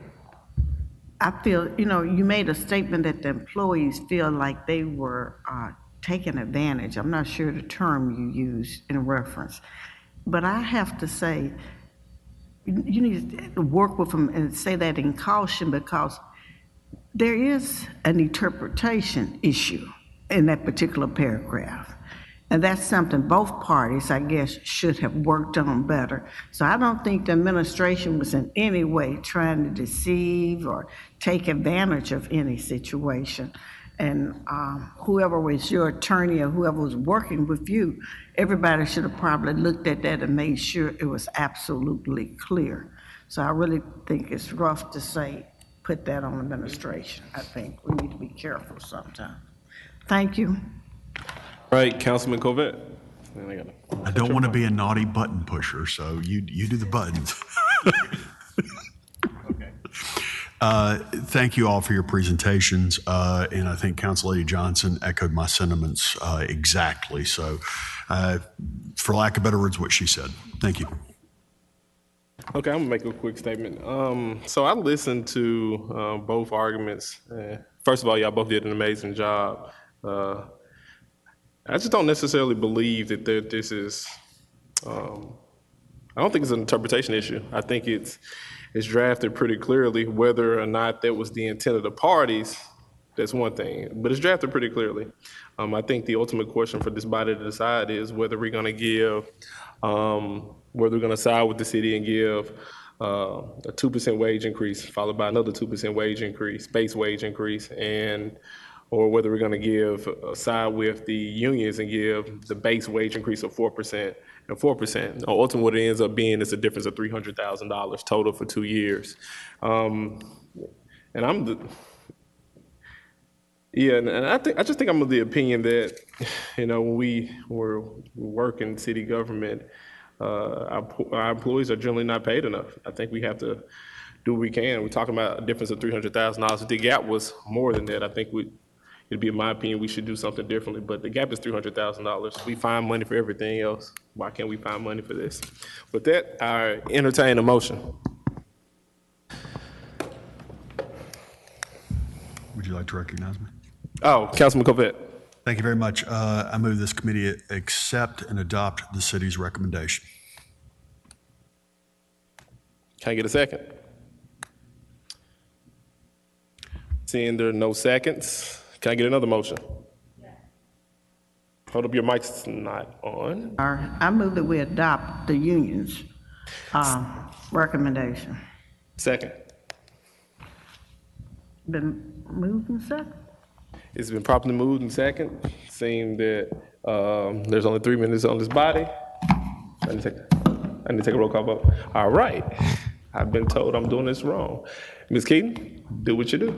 I feel, you made a statement that the employees feel like they were taken advantage. I'm not sure the term you used in reference. But I have to say, you need to work with them and say that in caution, because there is an interpretation issue in that particular paragraph. And that's something both parties, I guess, should have worked on better. So I don't think the administration was in any way trying to deceive or take advantage of any situation. And whoever was your attorney or whoever was working with you, everybody should have probably looked at that and made sure it was absolutely clear. So I really think it's rough to say, put that on administration. I think we need to be careful sometimes. Thank you. Right, Councilman Covet. I don't want to be a naughty button pusher, so you do the buttons. Thank you all for your presentations, and I think Council Lady Johnson echoed my sentiments exactly. So, for lack of better words, what she said. Thank you. Okay, I'm gonna make a quick statement. So I listened to both arguments. First of all, y'all both did an amazing job. I just don't necessarily believe that this is, I don't think it's an interpretation issue. I think it's drafted pretty clearly. Whether or not that was the intent of the parties, that's one thing, but it's drafted pretty clearly. I think the ultimate question for this body to decide is whether we're gonna give, whether we're gonna side with the city and give a 2% wage increase, followed by another 2% wage increase, base wage increase, or whether we're going to give side with the unions and give the base wage increase of 4% and 4%. Ultimately, what it ends up being is a difference of $300,000 total for 2 years. And I just think I'm of the opinion that, when we work in city government, our employees are generally not paid enough. I think we have to do what we can. We're talking about a difference of $300,000. If the gap was more than that, I think it'd be, in my opinion, we should do something differently. But the gap is $300,000. We find money for everything else. Why can't we find money for this? With that, I entertain a motion. Would you like to recognize me? Oh, Councilman Covet. Thank you very much. I move this committee accept and adopt the city's recommendation. Can I get a second? Seeing there are no seconds, can I get another motion? Hold up, your mic's not on. I move that we adopt the union's recommendation. Second. Been moved and second? It's been properly moved and second. Seeing that there's only 3 minutes on this body. I need to take a roll call vote. All right. I've been told I'm doing this wrong. Ms. Keaton, do what you do.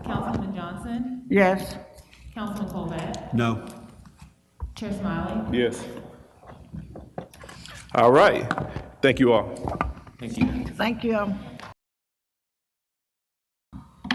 Councilwoman Johnson? Yes. Councilman Colbert? No. Chair Smiley? Yes. All right. Thank you all. Thank you. Thank you.